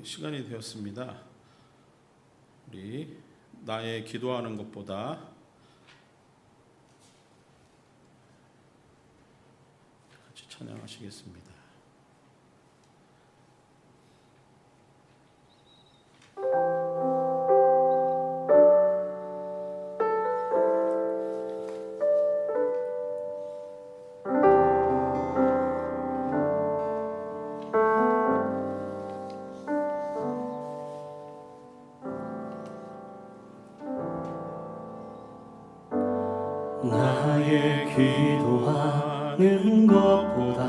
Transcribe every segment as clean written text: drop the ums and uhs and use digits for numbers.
시간이 되었습니다. 우리 나의 기도하는 것보다 같이 찬양하시겠습니다. 나의 기도하는 것보다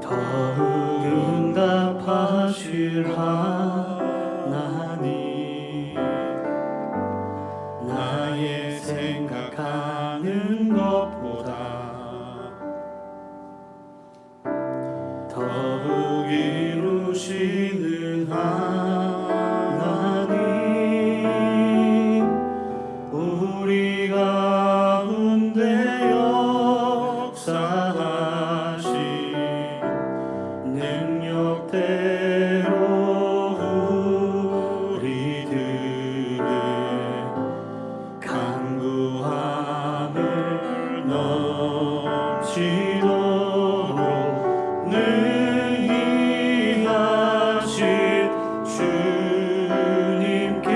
더욱 응답하실 하나님, 나의 생각하는 것보다 더욱 이루시는 하나님, 우리 가운데 역사하신 능력대로 우리들의 간구함을 넘치도록 능히 하신 주님께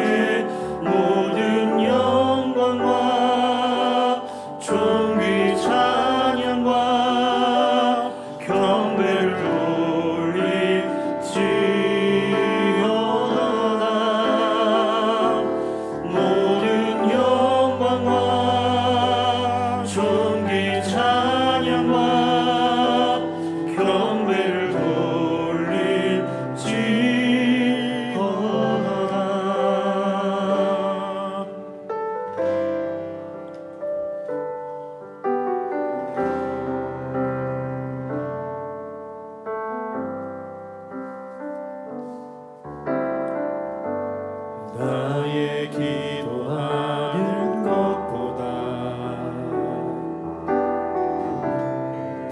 모든 영광과 존귀 찬양과 경배를 돌릴지어다. 모든 영광과 존귀 찬양과 경배를 돌릴지어다. 나의 기도하는 것보다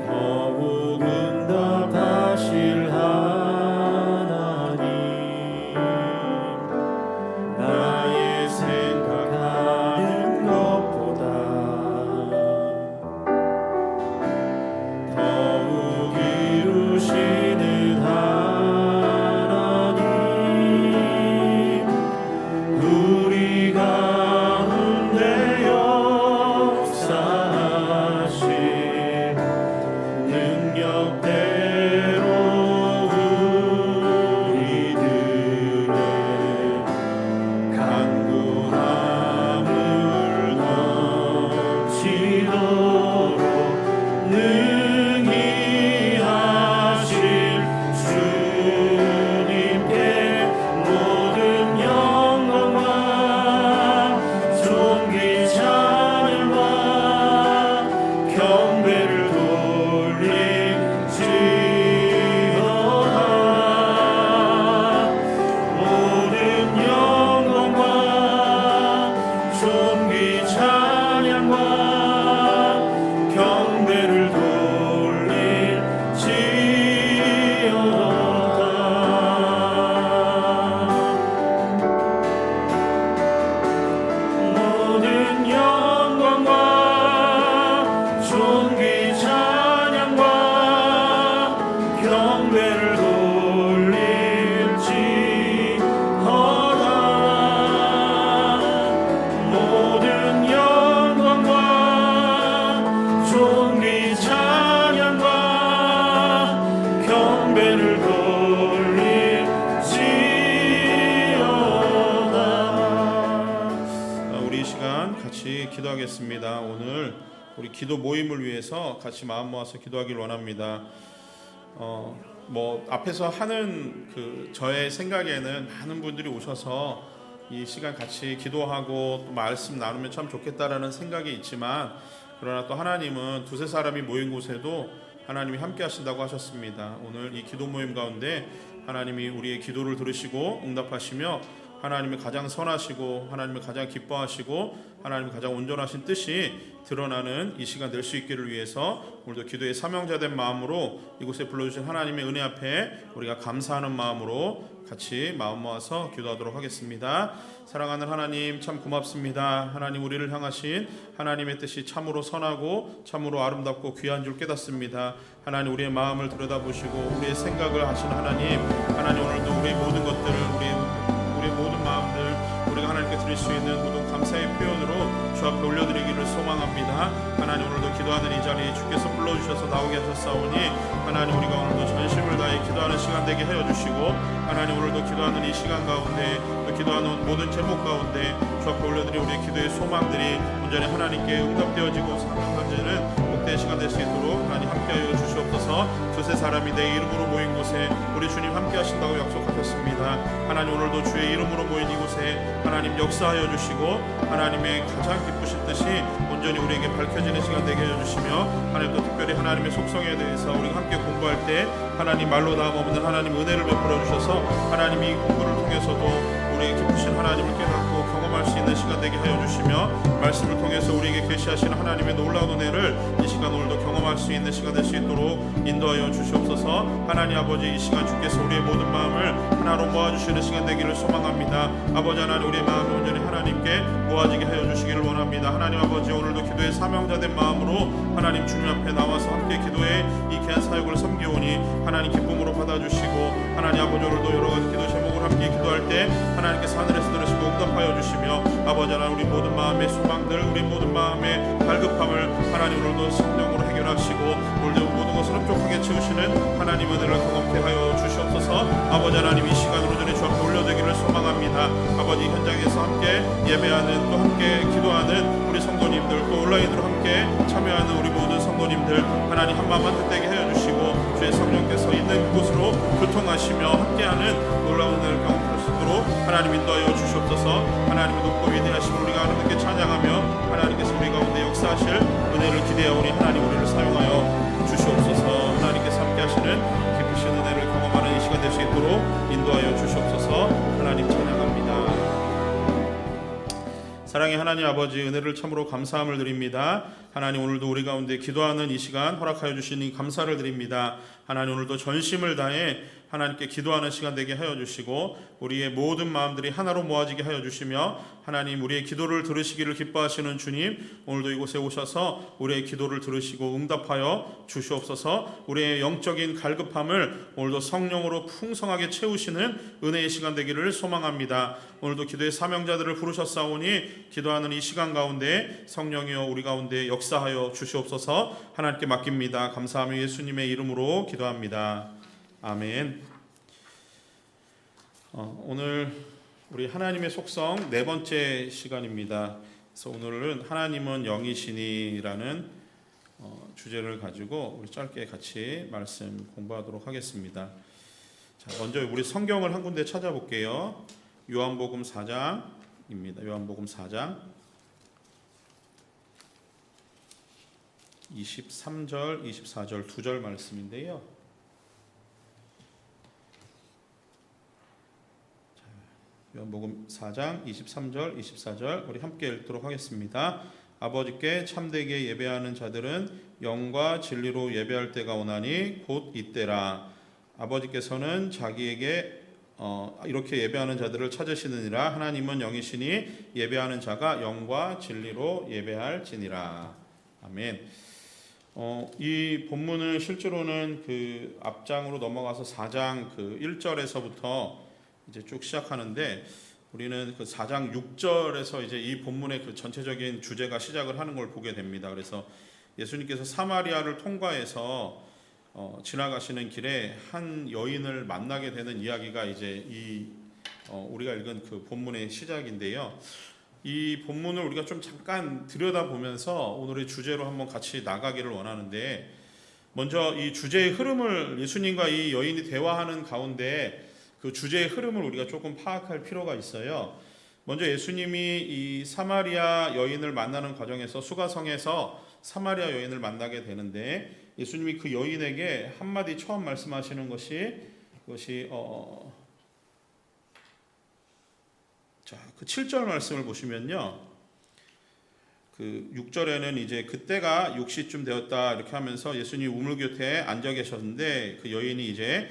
더욱 응답하실 하나님, 나의 생각하는 것보다 더욱 이루시는 하나님, 우리 가운데 역사하신 능력대로 우리들의 간구함을 넘치도록 능히 하실 주님께 모든 영광과 존귀 찬양과 경배를 돌릴지어다. 모든 영광과 존귀 찬양과 경배를 돌릴지어다. 모든 영광과 존귀 찬양과 경배를 돌릴지어다. 모든 영광과 존귀 찬양과 경배를 돌릴지어다. 우리 이 시간 같이 기도하겠습니다. 오늘 우리 기도 모임을 위해서 같이 마음 모아서 기도하길 원합니다. 앞에서 하는 저의 생각에는 많은 분들이 오셔서 이 시간 같이 기도하고 또 말씀 나누면 참 좋겠다라는 생각이 있지만, 그러나 또 하나님은 두세 사람이 모인 곳에도 하나님이 함께 하신다고 하셨습니다. 오늘 이 기도 모임 가운데 하나님이 우리의 기도를 들으시고 응답하시며 하나님의 가장 선하시고 하나님의 가장 기뻐하시고 하나님의 가장 온전하신 뜻이 드러나는 이 시간 될 수 있기를 위해서 오늘도 기도의 사명자된 마음으로 이곳에 불러주신 하나님의 은혜 앞에 우리가 감사하는 마음으로 같이 마음 모아서 기도하도록 하겠습니다. 사랑하는 하나님, 참 고맙습니다. 하나님, 우리를 향하신 하나님의 뜻이 참으로 선하고 참으로 아름답고 귀한 줄 깨닫습니다. 하나님, 우리의 마음을 들여다보시고 우리의 생각을 하시는 하나님, 오늘도 우리의 모든 것들을 우리의 모든 마음들 우리가 하나님께 드릴 수 있는 모든 감사의 표현으로 주 앞에 올려드리기를 소망합니다. 하나님, 오늘도 기도하는 이 자리에 주께서 불러주셔서 나오게 하셨사오니 하나님, 우리가 오늘도 전심을 다해 기도하는 시간 되게 하여 주시고 하나님, 오늘도 기도하는 이 시간 가운데 또 기도하는 모든 제목 가운데 주 앞에 올려드린 우리의 기도의 소망들이 온전히 하나님께 응답되어지고 사랑하지는 복된 시간 될 수 있도록 하나님 함께하여 주시옵소서. 두세 사람이 내 이름으로 모인 곳에 우리 주님 함께 하신다고 약속하셨습니다. 하나님, 오늘도 주의 이름으로 모인 이곳에 하나님 역사하여 주시고 하나님의 가장 기쁘신 뜻이 온전히 우리에게 밝혀지는 시간 되게 해주시며 하나님, 또 특별히 하나님의 속성에 대해서 우리가 함께 공부할 때 하나님 말로 다함 없는 하나님 은혜를 베풀어 주셔서 하나님 이 공부를 통해서도 우리의 기쁘신 하나님을 깨닫고 경험할 수 있는 시간 되게 하여 주시며 말씀을 통해서 우리에게 계시하시는 하나님의 놀라운 은혜를 이 시간 오늘도 경험할 수 있는 시간 될 수 있도록 인도하여 주시옵소서. 하나님 아버지, 이 시간 주께서 우리의 모든 마음을 하나로 모아주시는 시간 되기를 소망합니다. 아버지 하나님, 우리의 마음을 온전히 하나님께 모아지게 하여 주시기를 원합니다. 하나님 아버지, 오늘도 기도의 사명자된 마음으로 하나님 주님 앞에 나와서 함께 기도의 이 귀한 사역을 섬기오니 하나님 기쁨으로 받아주시고 하나님 아버지, 오늘도 여러 가지 기도 제목을 함께 기도할 때 하나님께서 하늘에서 들으시고 응답하여 주시며 아버지 하나님, 우리 모든 마음의 소망들, 우리 모든 마음의 갈급함을 하나님 오늘도 성령으로 해결하시고 오늘도 모든 것을 흡족하게 채우시는 하나님 은혜를 경험케 하여 주시옵소서. 아버지 하나님, 이 시간으로 전에 주 앞에 올려드리기를 소망합니다. 아버지, 현장에서 함께 예배하는 또 함께 기도하는 우리 성도님들, 또 온라인으로 함께 참여하는 우리 모든 성도님들 하나님 한 마음 한 뜻 되게 하여 주시고 주의 성령께서 있는 그곳으로 교통하시며 함께하는 놀라운 은혜를 경험할 수 있도록 하나님 인도하여 주시옵소서. 하나님의 높고 위대하신 우리가 하나님께 찬양하며 하나님께서 우리 가운데 역사하실 은혜를 기대하오니 하나님, 우리를 사용하여 주시옵소서. 하나님께서 함께 하시는 기쁘신 은혜를 경험하는 이 시간 될 수 있도록 인도하여 주시옵소서. 하나님 찬양합니다. 사랑의 하나님 아버지, 은혜를 참으로 감사함을 드립니다. 하나님, 오늘도 우리 가운데 기도하는 이 시간 허락하여 주시니 감사를 드립니다. 하나님, 오늘도 전심을 다해 하나님께 기도하는 시간 되게 하여 주시고 우리의 모든 마음들이 하나로 모아지게 하여 주시며 하나님, 우리의 기도를 들으시기를 기뻐하시는 주님, 오늘도 이곳에 오셔서 우리의 기도를 들으시고 응답하여 주시옵소서. 우리의 영적인 갈급함을 오늘도 성령으로 풍성하게 채우시는 은혜의 시간 되기를 소망합니다. 오늘도 기도의 사명자들을 부르셨사오니 기도하는 이 시간 가운데 성령이여 우리 가운데 역사하여 주시옵소서. 하나님께 맡깁니다. 감사하며 예수님의 이름으로 기도합니다. 아멘. 오늘 우리 하나님의 속성 네 번째 시간입니다. 그래서 오늘은 하나님은 영이시니라는 주제를 가지고 우리 짧게 같이 말씀 공부하도록 하겠습니다. 자, 먼저 우리 성경을 한 군데 찾아볼게요. 요한복음 4장입니다. 요한복음 4장 23절, 24절 두 절 말씀인데요. 요한복음 4장 23절, 24절 우리 함께 읽도록 하겠습니다. 아버지께 참되게 예배하는 자들은 영과 진리로 예배할 때가 오나니 곧 이때라. 아버지께서는 자기에게 이렇게 예배하는 자들을 찾으시느니라. 하나님은 영이시니 예배하는 자가 영과 진리로 예배할지니라. 아멘. 이 본문은 실제로는 그 앞장으로 넘어가서 4장 그 1절에서부터 이제 쭉 시작하는데 우리는 그 4장 6절에서 이제 이 본문의 그 전체적인 주제가 시작을 하는 걸 보게 됩니다. 그래서 예수님께서 사마리아를 통과해서 지나가시는 길에 한 여인을 만나게 되는 이야기가 이제 우리가 읽은 그 본문의 시작인데요. 이 본문을 우리가 좀 잠깐 들여다보면서 오늘의 주제로 한번 같이 나가기를 원하는데, 먼저 이 주제의 흐름을, 예수님과 이 여인이 대화하는 가운데 그 주제의 흐름을 우리가 조금 파악할 필요가 있어요. 먼저 예수님이 이 사마리아 여인을 만나는 과정에서 수가성에서 사마리아 여인을 만나게 되는데, 예수님이 그 여인에게 한마디 처음 말씀하시는 것이 자, 그 7절 말씀을 보시면요. 그 6절에는 이제 그때가 6시쯤 되었다 이렇게 하면서 예수님 우물 곁에 앉아 계셨는데 그 여인이 이제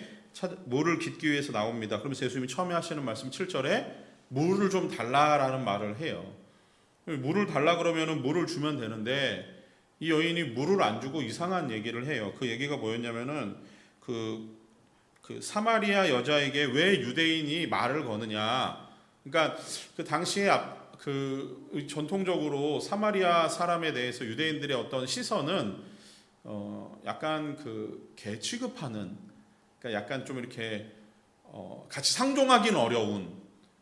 물을 깃기 위해서 나옵니다. 그러면서 예수님이 처음에 하시는 말씀 7절에 물을 좀 달라라는 말을 해요. 물을 달라 그러면은 물을 주면 되는데 이 여인이 물을 안 주고 이상한 얘기를 해요. 그 얘기가 뭐였냐면은 그 사마리아 여자에게 왜 유대인이 말을 거느냐. 그러니까 그 당시에 그 전통적으로 사마리아 사람에 대해서 유대인들의 어떤 시선은 약간 그 개 취급하는, 그러니까 약간 좀 이렇게 같이 상종하기는 어려운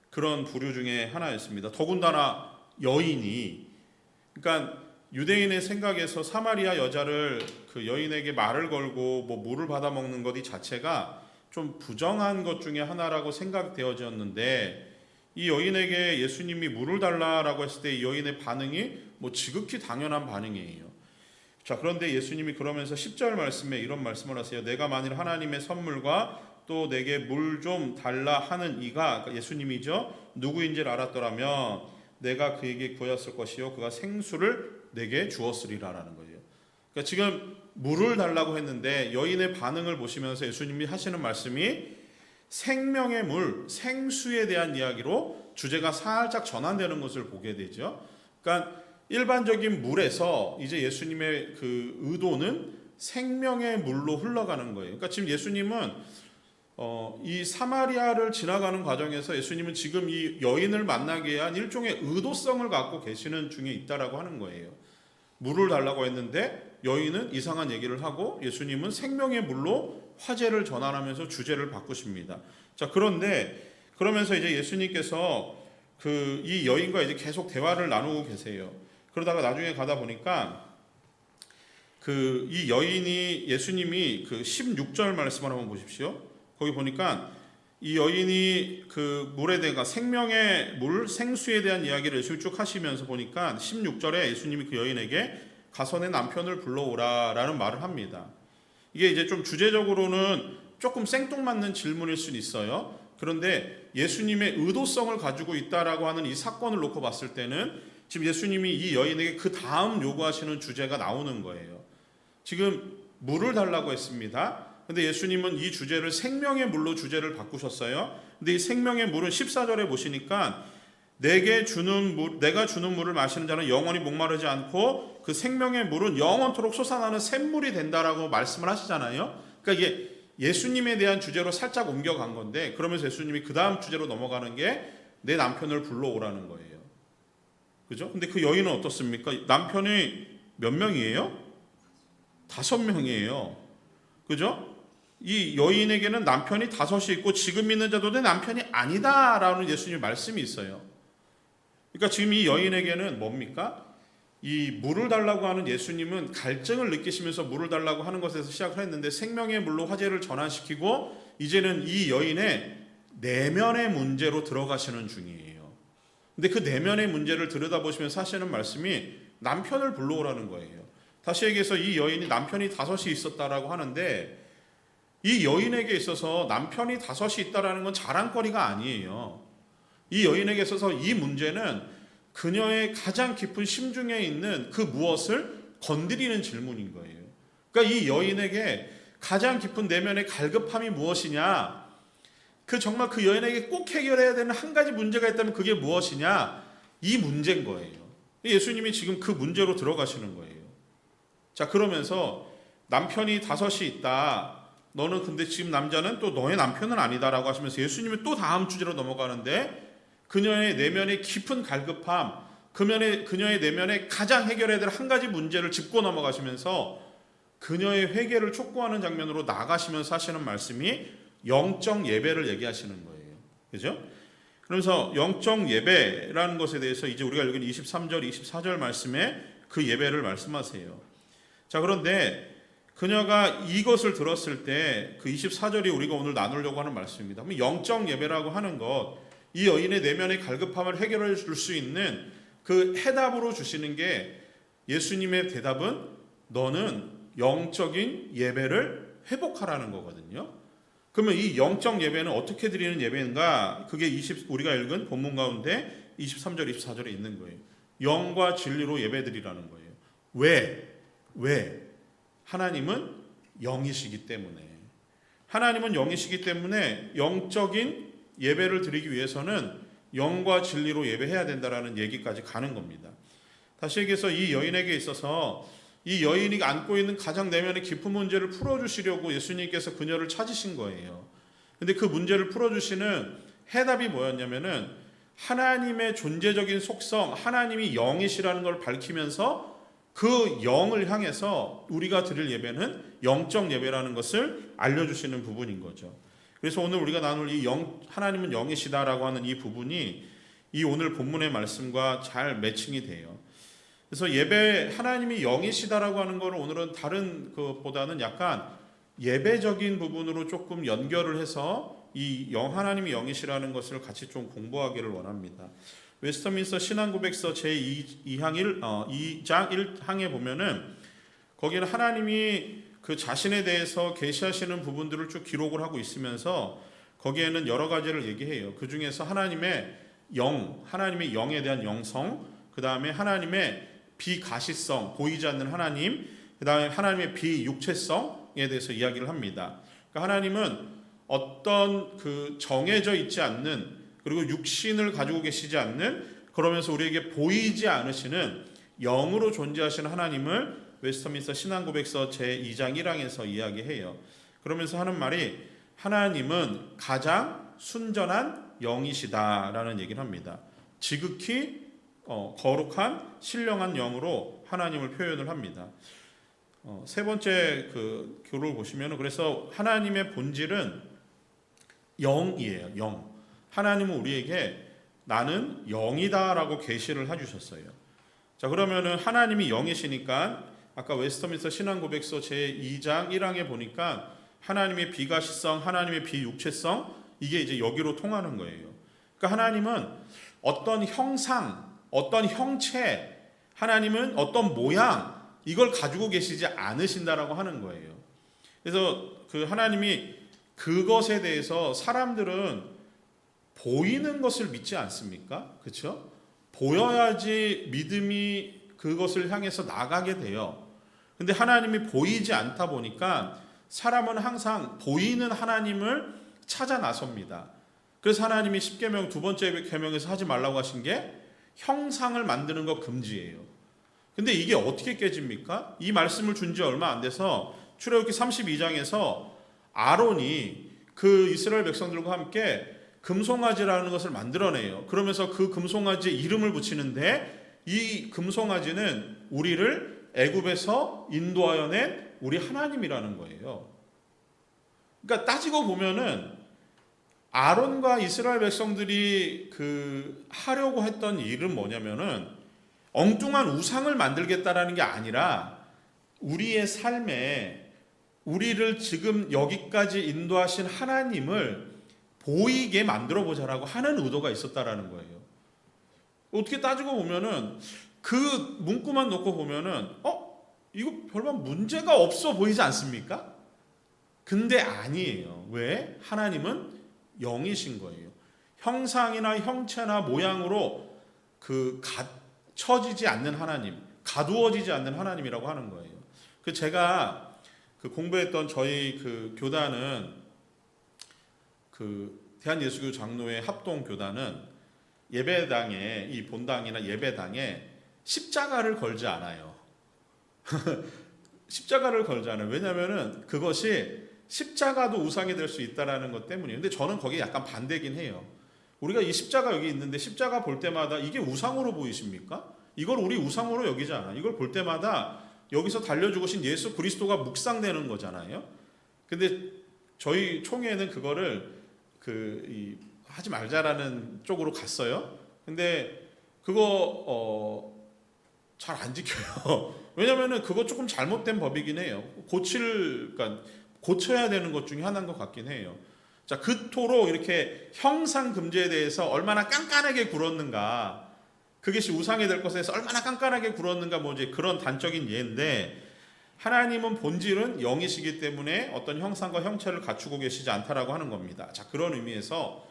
그런 부류 중에 하나였습니다. 더군다나 여인이, 그러니까 유대인의 생각에서 사마리아 여자를 그 여인에게 말을 걸고 뭐 물을 받아 먹는 것 이 자체가 좀 부정한 것 중에 하나라고 생각되어졌는데 이 여인에게 예수님이 물을 달라라고 했을 때 이 여인의 반응이 뭐 지극히 당연한 반응이에요. 자, 그런데 예수님이 그러면서 10절 말씀에 이런 말씀을 하세요. 내가 만일 하나님의 선물과 또 내게 물 좀 달라 하는 이가, 그러니까 예수님이죠, 누구인지를 알았더라면 내가 그에게 구하였을 것이요 그가 생수를 내게 주었으리라라는 거예요. 그러니까 지금 물을 달라고 했는데 여인의 반응을 보시면서 예수님이 하시는 말씀이 생명의 물, 생수에 대한 이야기로 주제가 살짝 전환되는 것을 보게 되죠. 그러니까 일반적인 물에서 이제 예수님의 그 의도는 생명의 물로 흘러가는 거예요. 그러니까 지금 예수님은 이 사마리아를 지나가는 과정에서 예수님은 지금 이 여인을 만나기 위한 일종의 의도성을 갖고 계시는 중에 있다라고 하는 거예요. 물을 달라고 했는데 여인은 이상한 얘기를 하고 예수님은 생명의 물로 화제를 전환하면서 주제를 바꾸십니다. 자, 그런데 그러면서 이제 예수님께서 이 여인과 이제 계속 대화를 나누고 계세요. 그러다가 나중에 가다 보니까 이 여인이 예수님이 그 16절 말씀을 한번 보십시오. 거기 보니까 이 여인이 그 물에 대한 생명의 물, 생수에 대한 이야기를 예수님이 쭉 하시면서 보니까 16절에 예수님이 그 여인에게 가서 내 남편을 불러오라라는 말을 합니다. 이게 이제 좀 주제적으로는 조금 생뚱맞는 질문일 수는 있어요. 그런데 예수님의 의도성을 가지고 있다라고 하는 이 사건을 놓고 봤을 때는 지금 예수님이 이 여인에게 그 다음 요구하시는 주제가 나오는 거예요. 지금 물을 달라고 했습니다. 근데 예수님은 이 주제를 생명의 물로 주제를 바꾸셨어요. 근데 이 생명의 물은 14절에 보시니까 내가 주는 물을 마시는 자는 영원히 목마르지 않고 그 생명의 물은 영원토록 솟아나는 샘물이 된다라고 말씀을 하시잖아요. 그러니까 이게 예수님에 대한 주제로 살짝 옮겨간 건데 그러면서 예수님이 그 다음 주제로 넘어가는 게 내 남편을 불러오라는 거예요. 그죠? 근데 그 여인은 어떻습니까? 남편이 몇 명이에요? 5명이에요. 그죠? 이 여인에게는 남편이 5이 있고 지금 있는 자도 내 남편이 아니다라는 예수님의 말씀이 있어요. 그러니까 지금 이 여인에게는 뭡니까? 이 물을 달라고 하는 예수님은 갈증을 느끼시면서 물을 달라고 하는 것에서 시작을 했는데 생명의 물로 화제를 전환시키고 이제는 이 여인의 내면의 문제로 들어가시는 중이에요. 근데 그 내면의 문제를 들여다보시면서 하시는 말씀이 남편을 불러오라는 거예요. 다시 얘기해서 이 여인이 남편이 5이 있었다라고 하는데 이 여인에게 있어서 남편이 5이 있다라는 건 자랑거리가 아니에요. 이 여인에게 있어서 이 문제는 그녀의 가장 깊은 심중에 있는 그 무엇을 건드리는 질문인 거예요. 그러니까 이 여인에게 가장 깊은 내면의 갈급함이 무엇이냐? 정말 그 여인에게 꼭 해결해야 되는 한 가지 문제가 있다면 그게 무엇이냐? 이 문제인 거예요. 예수님이 지금 그 문제로 들어가시는 거예요. 자, 그러면서 남편이 5이 있다. 너는 근데 지금 남자는 또 너의 남편은 아니다라고 하시면서 예수님이 또 다음 주제로 넘어가는데 그녀의 내면의 깊은 갈급함, 그녀의 내면에 가장 해결해야 될 한 가지 문제를 짚고 넘어가시면서 그녀의 회개를 촉구하는 장면으로 나가시면서 하시는 말씀이 영적 예배를 얘기하시는 거예요. 그죠? 그러면서 영적 예배라는 것에 대해서 이제 우리가 읽은 23절, 24절 말씀에 그 예배를 말씀하세요. 자, 그런데 그녀가 이것을 들었을 때 그 24절이 우리가 오늘 나누려고 하는 말씀입니다. 영적 예배라고 하는 것, 이 여인의 내면의 갈급함을 해결해 줄 수 있는 그 해답으로 주시는 게 예수님의 대답은 너는 영적인 예배를 회복하라는 거거든요. 그러면 이 영적 예배는 어떻게 드리는 예배인가? 그게 우리가 읽은 본문 가운데 23절, 24절에 있는 거예요. 영과 진리로 예배드리라는 거예요. 왜? 하나님은 영이시기 때문에. 하나님은 영이시기 때문에 영적인 예배를 드리기 위해서는 영과 진리로 예배해야 된다라는 얘기까지 가는 겁니다. 다시 얘기해서 이 여인에게 있어서 이 여인이 안고 있는 가장 내면의 깊은 문제를 풀어주시려고 예수님께서 그녀를 찾으신 거예요. 근데 그 문제를 풀어주시는 해답이 뭐였냐면은 하나님의 존재적인 속성, 하나님이 영이시라는 걸 밝히면서 그 영을 향해서 우리가 드릴 예배는 영적 예배라는 것을 알려주시는 부분인 거죠. 그래서 오늘 우리가 나눌 이 하나님은 영이시다라고 하는 이 부분이 이 오늘 본문의 말씀과 잘 매칭이 돼요. 그래서 예배, 하나님이 영이시다라고 하는 것을 오늘은 다른 것보다는 약간 예배적인 부분으로 조금 연결을 해서 이 하나님이 영이시라는 것을 같이 좀 공부하기를 원합니다. 웨스터민스터 신앙고백서 제2장 1항에 보면은 거기는 하나님이 그 자신에 대해서 계시하시는 부분들을 쭉 기록을 하고 있으면서 거기에는 여러 가지를 얘기해요. 그 중에서 하나님의 영에 대한 영성, 그 다음에 하나님의 비가시성, 보이지 않는 하나님, 그 다음에 하나님의 비육체성에 대해서 이야기를 합니다. 그러니까 하나님은 어떤 그 정해져 있지 않는, 그리고 육신을 가지고 계시지 않는, 그러면서 우리에게 보이지 않으시는 영으로 존재하시는 하나님을 웨스터민스터 신앙고백서 제2장 1항에서 이야기해요. 그러면서 하는 말이 하나님은 가장 순전한 영이시다라는 얘기를 합니다. 지극히 거룩한 신령한 영으로 하나님을 표현을 합니다. 세 번째 그 교를 보시면 그래서 하나님의 본질은 영이에요. 영. 하나님은 우리에게 나는 영이다라고 계시를 해주셨어요. 자, 그러면은 하나님이 영이시니까 아까 웨스터민스터 신앙고백서 제2장 1항에 보니까 하나님의 비가시성, 하나님의 비육체성, 이게 이제 여기로 통하는 거예요. 그러니까 하나님은 어떤 형상, 어떤 형체, 하나님은 어떤 모양, 이걸 가지고 계시지 않으신다라고 하는 거예요. 그래서 그 하나님이 그것에 대해서 사람들은 보이는 것을 믿지 않습니까? 그렇죠? 보여야지 믿음이 그것을 향해서 나가게 돼요. 근데 하나님이 보이지 않다 보니까 사람은 항상 보이는 하나님을 찾아 나섭니다. 그래서 하나님이 십계명 두 번째 계명에서 하지 말라고 하신 게 형상을 만드는 거 금지예요. 근데 이게 어떻게 깨집니까? 이 말씀을 준 지 얼마 안 돼서 출애굽기 32장에서 아론이 그 이스라엘 백성들과 함께 금송아지라는 것을 만들어내요. 그러면서 그 금송아지에 이름을 붙이는데 이 금송아지는 우리를 애굽에서 인도하여 낸 우리 하나님이라는 거예요. 그러니까 따지고 보면은 아론과 이스라엘 백성들이 하려고 했던 일은 뭐냐면은 엉뚱한 우상을 만들겠다라는 게 아니라 우리의 삶에 우리를 지금 여기까지 인도하신 하나님을 보이게 만들어 보자라고 하는 의도가 있었다라는 거예요. 어떻게 따지고 보면은 그 문구만 놓고 보면은 이거 별반 문제가 없어 보이지 않습니까? 근데 아니에요. 왜? 하나님은 영이신 거예요. 형상이나 형체나 모양으로 갖춰지지 않는 하나님, 가두어지지 않는 하나님이라고 하는 거예요. 제가 공부했던 저희 교단은 대한예수교 장로회 합동 교단은 예배당에 이 본당이나 예배당에 십자가를 걸지 않아요. 십자가를 걸지 않아요. 왜냐하면은 그것이 십자가도 우상이 될 수 있다라는 것 때문이에요. 근데 저는 거기에 약간 반대긴 해요. 우리가 이 십자가 여기 있는데 십자가 볼 때마다 이게 우상으로 보이십니까? 이걸 우리 우상으로 여기지 않아. 이걸 볼 때마다 여기서 달려 죽으신 예수 그리스도가 묵상되는 거잖아요. 근데 저희 총회는 그거를 하지 말자라는 쪽으로 갔어요. 근데 그거 잘 안 지켜요. 왜냐면은 그거 조금 잘못된 법이긴 해요. 그러니까 고쳐야 되는 것 중에 하나인 것 같긴 해요. 자, 그토록 이렇게 형상 금지에 대해서 얼마나 깐깐하게 굴었는가, 그것이 우상이 될 것에 대해서 얼마나 깐깐하게 굴었는가, 뭐 이제 그런 단적인 예인데, 하나님은 본질은 영이시기 때문에 어떤 형상과 형체를 갖추고 계시지 않다라고 하는 겁니다. 자, 그런 의미에서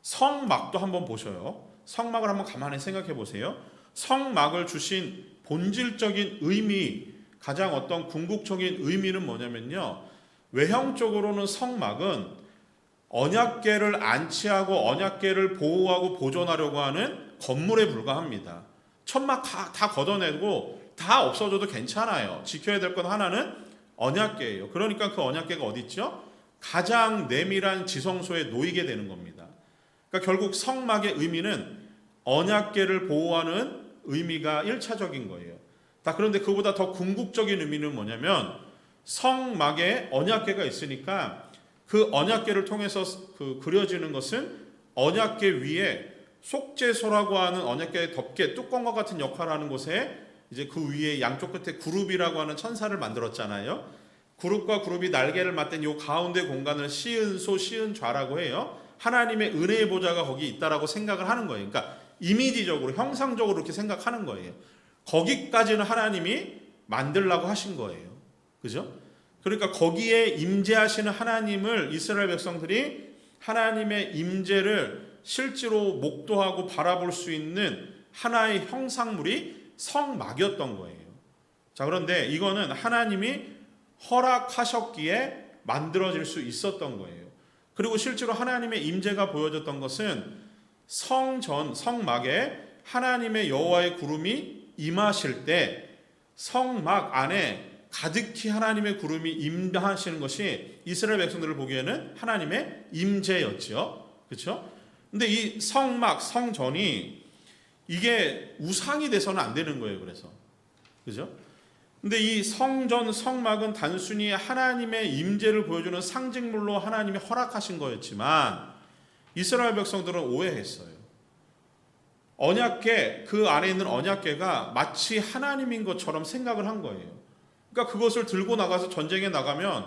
성막도 한번 보셔요. 성막을 한번 가만히 생각해 보세요. 성막을 주신 본질적인 의미, 가장 어떤 궁극적인 의미는 뭐냐면요, 외형적으로는 성막은 언약궤를 안치하고 언약궤를 보호하고 보존하려고 하는 건물에 불과합니다. 천막 다 걷어내고 다 없어져도 괜찮아요. 지켜야 될 건 하나는 언약궤예요. 그러니까 그 언약궤가 어디 있죠? 가장 내밀한 지성소에 놓이게 되는 겁니다. 그러니까 결국 성막의 의미는 언약궤를 보호하는 의미가 1차적인 거예요. 그런데 그보다 더 궁극적인 의미는 뭐냐면, 성막에 언약궤가 있으니까 그 언약궤를 통해서 그려지는 것은 언약궤 위에 속죄소라고 하는 언약궤의 덮개, 뚜껑과 같은 역할을 하는 곳에 이제 그 위에 양쪽 끝에 그룹이라고 하는 천사를 만들었잖아요. 그룹과 그룹이 날개를 맞댄 이 가운데 공간을 시은소, 시은좌라고 해요. 하나님의 은혜의 보좌가 거기 있다라고 생각을 하는 거예요. 그러니까 이미지적으로, 형상적으로 이렇게 생각하는 거예요. 거기까지는 하나님이 만들라고 하신 거예요. 그죠? 그러니까 거기에 임재하시는 하나님을 이스라엘 백성들이 하나님의 임재를 실제로 목도하고 바라볼 수 있는 하나의 형상물이 성막이었던 거예요. 자, 그런데 이거는 하나님이 허락하셨기에 만들어질 수 있었던 거예요. 그리고 실제로 하나님의 임재가 보여졌던 것은 성막에 하나님의 여호와의 구름이 임하실 때 성막 안에 가득히 하나님의 구름이 임하시는 것이 이스라엘 백성들을 보기에는 하나님의 임재였죠. 그렇죠? 근데 이 성막, 성전이 이게 우상이 돼서는 안 되는 거예요. 그래서. 그죠? 근데 이 성전, 성막은 단순히 하나님의 임재를 보여주는 상징물로 하나님이 허락하신 거였지만 이스라엘 백성들은 오해했어요. 언약궤, 그 안에 있는 언약궤가 마치 하나님인 것처럼 생각을 한 거예요. 그러니까 그것을 들고 나가서 전쟁에 나가면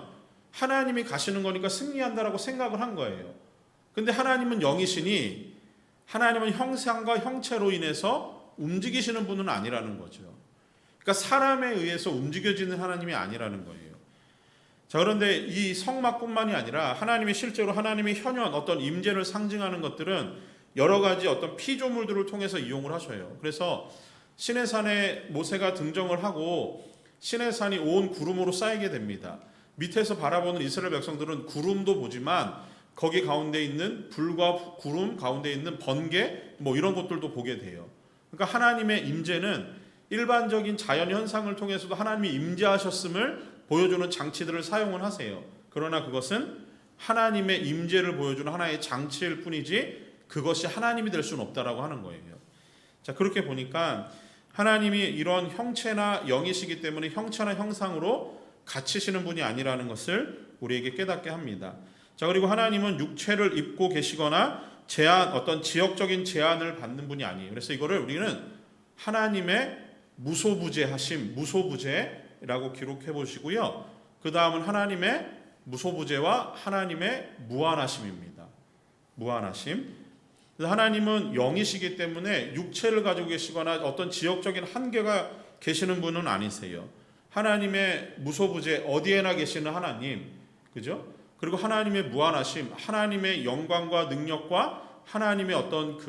하나님이 가시는 거니까 승리한다라고 생각을 한 거예요. 근데 하나님은 영이시니 하나님은 형상과 형체로 인해서 움직이시는 분은 아니라는 거죠. 그러니까 사람에 의해서 움직여지는 하나님이 아니라는 거예요. 자, 그런데 이 성막뿐만이 아니라 하나님이 실제로 하나님의 현현, 어떤 임재를 상징하는 것들은 여러 가지 어떤 피조물들을 통해서 이용을 하셔요. 그래서 시내산에 모세가 등정을 하고 시내산이 온 구름으로 쌓이게 됩니다. 밑에서 바라보는 이스라엘 백성들은 구름도 보지만 거기 가운데 있는 불과 구름 가운데 있는 번개 이런 것들도 보게 돼요. 그러니까 하나님의 임재는 일반적인 자연 현상을 통해서도 하나님이 임재하셨음을 보여주는 장치들을 사용을 하세요. 그러나 그것은 하나님의 임재를 보여주는 하나의 장치일 뿐이지 그것이 하나님이 될 수는 없다라고 하는 거예요. 자, 그렇게 보니까 하나님이 이런 형체나 영이시기 때문에 형체나 형상으로 갇히시는 분이 아니라는 것을 우리에게 깨닫게 합니다. 자, 그리고 하나님은 육체를 입고 계시거나 어떤 지역적인 제한을 받는 분이 아니에요. 그래서 이거를 우리는 하나님의 무소부재하심, 무소부재라고 기록해 보시고요. 그 다음은 하나님의 무소부재와 하나님의 무한하심입니다. 무한하심. 하나님은 영이시기 때문에 육체를 가지고 계시거나 어떤 지역적인 한계가 계시는 분은 아니세요. 하나님의 무소부재, 어디에나 계시는 하나님, 그죠? 그리고 하나님의 무한하심, 하나님의 영광과 능력과 하나님의 어떤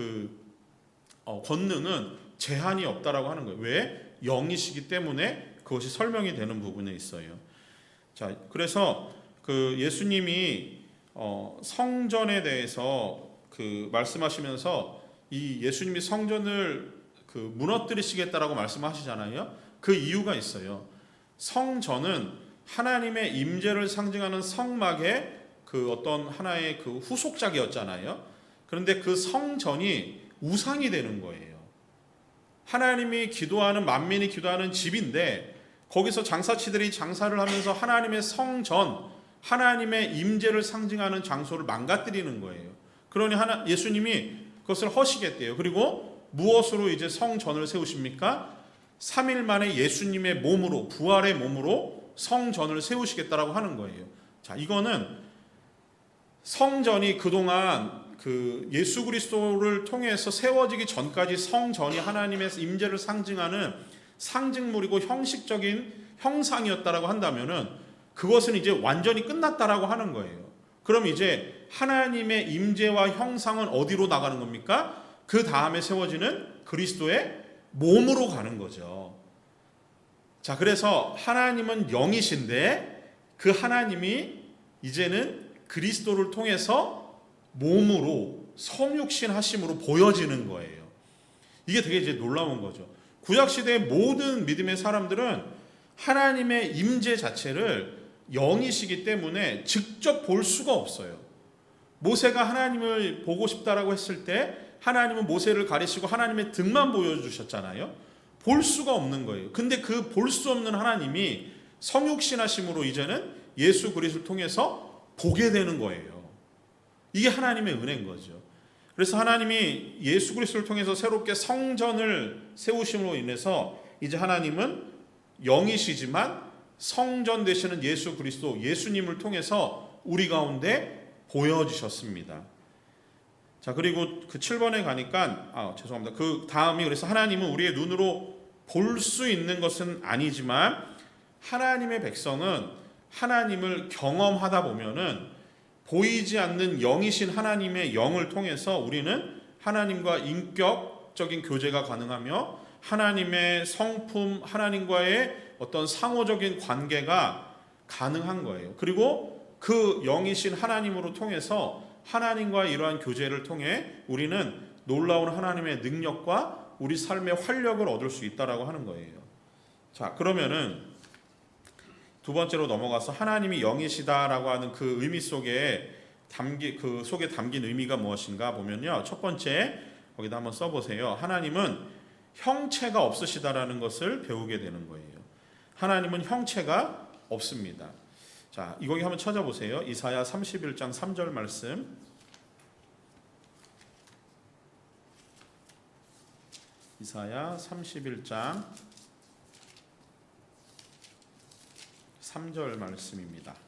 권능은 제한이 없다라고 하는 거예요. 왜? 영이시기 때문에 그것이 설명이 되는 부분에 있어요. 자, 그래서 예수님이 성전에 대해서 말씀하시면서 이 예수님이 성전을 무너뜨리시겠다라고 말씀하시잖아요. 그 이유가 있어요. 성전은 하나님의 임재를 상징하는 성막의 어떤 하나의 후속작이었잖아요. 그런데 그 성전이 우상이 되는 거예요. 하나님이 기도하는, 만민이 기도하는 집인데 거기서 장사치들이 장사를 하면서 하나님의 성전, 하나님의 임재를 상징하는 장소를 망가뜨리는 거예요. 그러니 예수님이 그것을 허시겠대요. 그리고 무엇으로 이제 성전을 세우십니까? 3일 만에 예수님의 몸으로, 부활의 몸으로 성전을 세우시겠다라고 하는 거예요. 자, 이거는 성전이 그동안 예수 그리스도를 통해서 세워지기 전까지 성전이 하나님의 임재를 상징하는 상징물이고 형식적인 형상이었다라고 한다면은 그것은 이제 완전히 끝났다라고 하는 거예요. 그럼 이제 하나님의 임재와 형상은 어디로 나가는 겁니까? 그 다음에 세워지는 그리스도의 몸으로 가는 거죠. 자, 그래서 하나님은 영이신데 그 하나님이 이제는 그리스도를 통해서 몸으로 성육신 하심으로 보여지는 거예요. 이게 되게 이제 놀라운 거죠. 구약 시대의 모든 믿음의 사람들은 하나님의 임재 자체를 영이시기 때문에 직접 볼 수가 없어요. 모세가 하나님을 보고 싶다라고 했을 때 하나님은 모세를 가리시고 하나님의 등만 보여주셨잖아요. 볼 수가 없는 거예요. 근데 그 볼 수 없는 하나님이 성육신하심으로 이제는 예수 그리스도를 통해서 보게 되는 거예요. 이게 하나님의 은혜인 거죠. 그래서 하나님이 예수 그리스도를 통해서 새롭게 성전을 세우심으로 인해서 이제 하나님은 영이시지만 성전 되시는 예수 그리스도, 예수님을 통해서 우리 가운데 보여지셨습니다. 자, 그리고 그 7번에 가니까 죄송합니다. 그 다음이 그래서 하나님은 우리의 눈으로 볼 수 있는 것은 아니지만 하나님의 백성은 하나님을 경험하다 보면은 보이지 않는 영이신 하나님의 영을 통해서 우리는 하나님과 인격적인 교제가 가능하며 하나님의 성품, 하나님과의 어떤 상호적인 관계가 가능한 거예요. 그리고 그 영이신 하나님으로 통해서 하나님과 이러한 교제를 통해 우리는 놀라운 하나님의 능력과 우리 삶의 활력을 얻을 수 있다라고 하는 거예요. 자, 그러면은 두 번째로 넘어가서 하나님이 영이시다라고 하는 그 의미 속에 담긴 의미가 무엇인가 보면요. 첫 번째 거기다 한번 써보세요. 하나님은 형체가 없으시다라는 것을 배우게 되는 거예요. 하나님은 형체가 없습니다. 자, 이거기 한번 찾아보세요. 이사야 31장 3절 말씀. 이사야 31장 3절 말씀입니다. 자,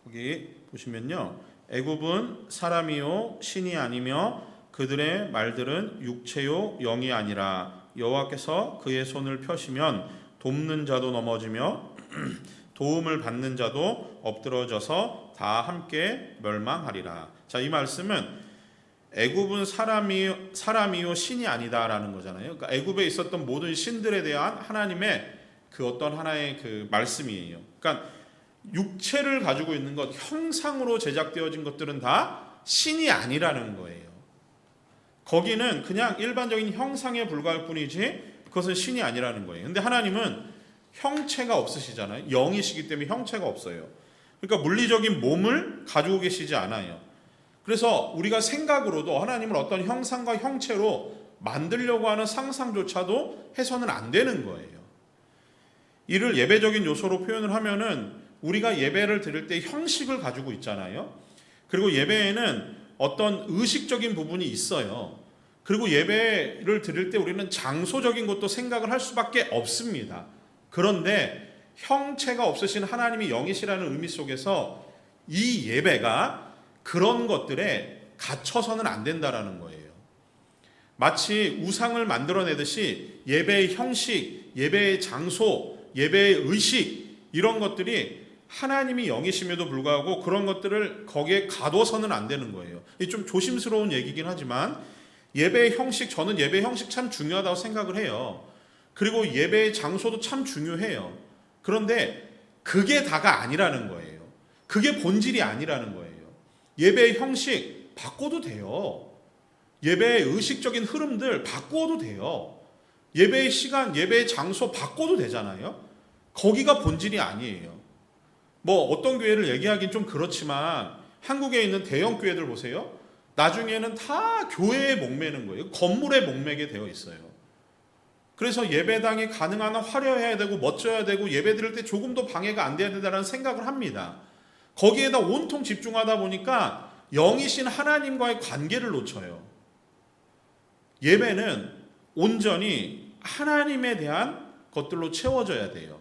거기 보시면요. 애굽은 사람이요 신이 아니며 그들의 말들은 육체요 영이 아니라 여호와께서 그의 손을 펴시면 돕는 자도 넘어지며 도움을 받는 자도 엎드러져서 다 함께 멸망하리라. 자, 이 말씀은 애굽은 사람이요 신이 아니다라는 거잖아요. 그러니까 애굽에 있었던 모든 신들에 대한 하나님의 그 어떤 하나의 그 말씀이에요. 그러니까 육체를 가지고 있는 것, 형상으로 제작되어진 것들은 다 신이 아니라는 거예요. 거기는 그냥 일반적인 형상에 불과할 뿐이지 그것은 신이 아니라는 거예요. 근데 하나님은 형체가 없으시잖아요. 영이시기 때문에 형체가 없어요. 그러니까 물리적인 몸을 가지고 계시지 않아요. 그래서 우리가 생각으로도 하나님을 어떤 형상과 형체로 만들려고 하는 상상조차도 해서는 안 되는 거예요. 이를 예배적인 요소로 표현을 하면은 우리가 예배를 드릴 때 형식을 가지고 있잖아요. 그리고 예배에는 어떤 의식적인 부분이 있어요. 그리고 예배를 드릴 때 우리는 장소적인 것도 생각을 할 수밖에 없습니다. 그런데 형체가 없으신 하나님이 영이시라는 의미 속에서 이 예배가 그런 것들에 갇혀서는 안 된다라는 거예요. 마치 우상을 만들어내듯이 예배의 형식, 예배의 장소, 예배의 의식 이런 것들이 하나님이 영이심에도 불구하고 그런 것들을 거기에 가둬서는 안 되는 거예요. 이게 좀 조심스러운 얘기긴 하지만 예배의 형식, 저는 예배의 형식 참 중요하다고 생각을 해요. 그리고 예배의 장소도 참 중요해요. 그런데 그게 다가 아니라는 거예요. 그게 본질이 아니라는 거예요. 예배의 형식 바꿔도 돼요. 예배의 의식적인 흐름들 바꿔도 돼요. 예배의 시간, 예배의 장소 바꿔도 되잖아요. 거기가 본질이 아니에요. 뭐 어떤 교회를 얘기하긴 좀 그렇지만 한국에 있는 대형 교회들 보세요. 나중에는 다 교회에 목매는 거예요. 건물에 목매게 되어 있어요. 그래서 예배당이 가능한 한 화려해야 되고 멋져야 되고 예배 드릴 때 조금 더 방해가 안 돼야 된다는 생각을 합니다. 거기에다 온통 집중하다 보니까 영이신 하나님과의 관계를 놓쳐요. 예배는 온전히 하나님에 대한 것들로 채워져야 돼요.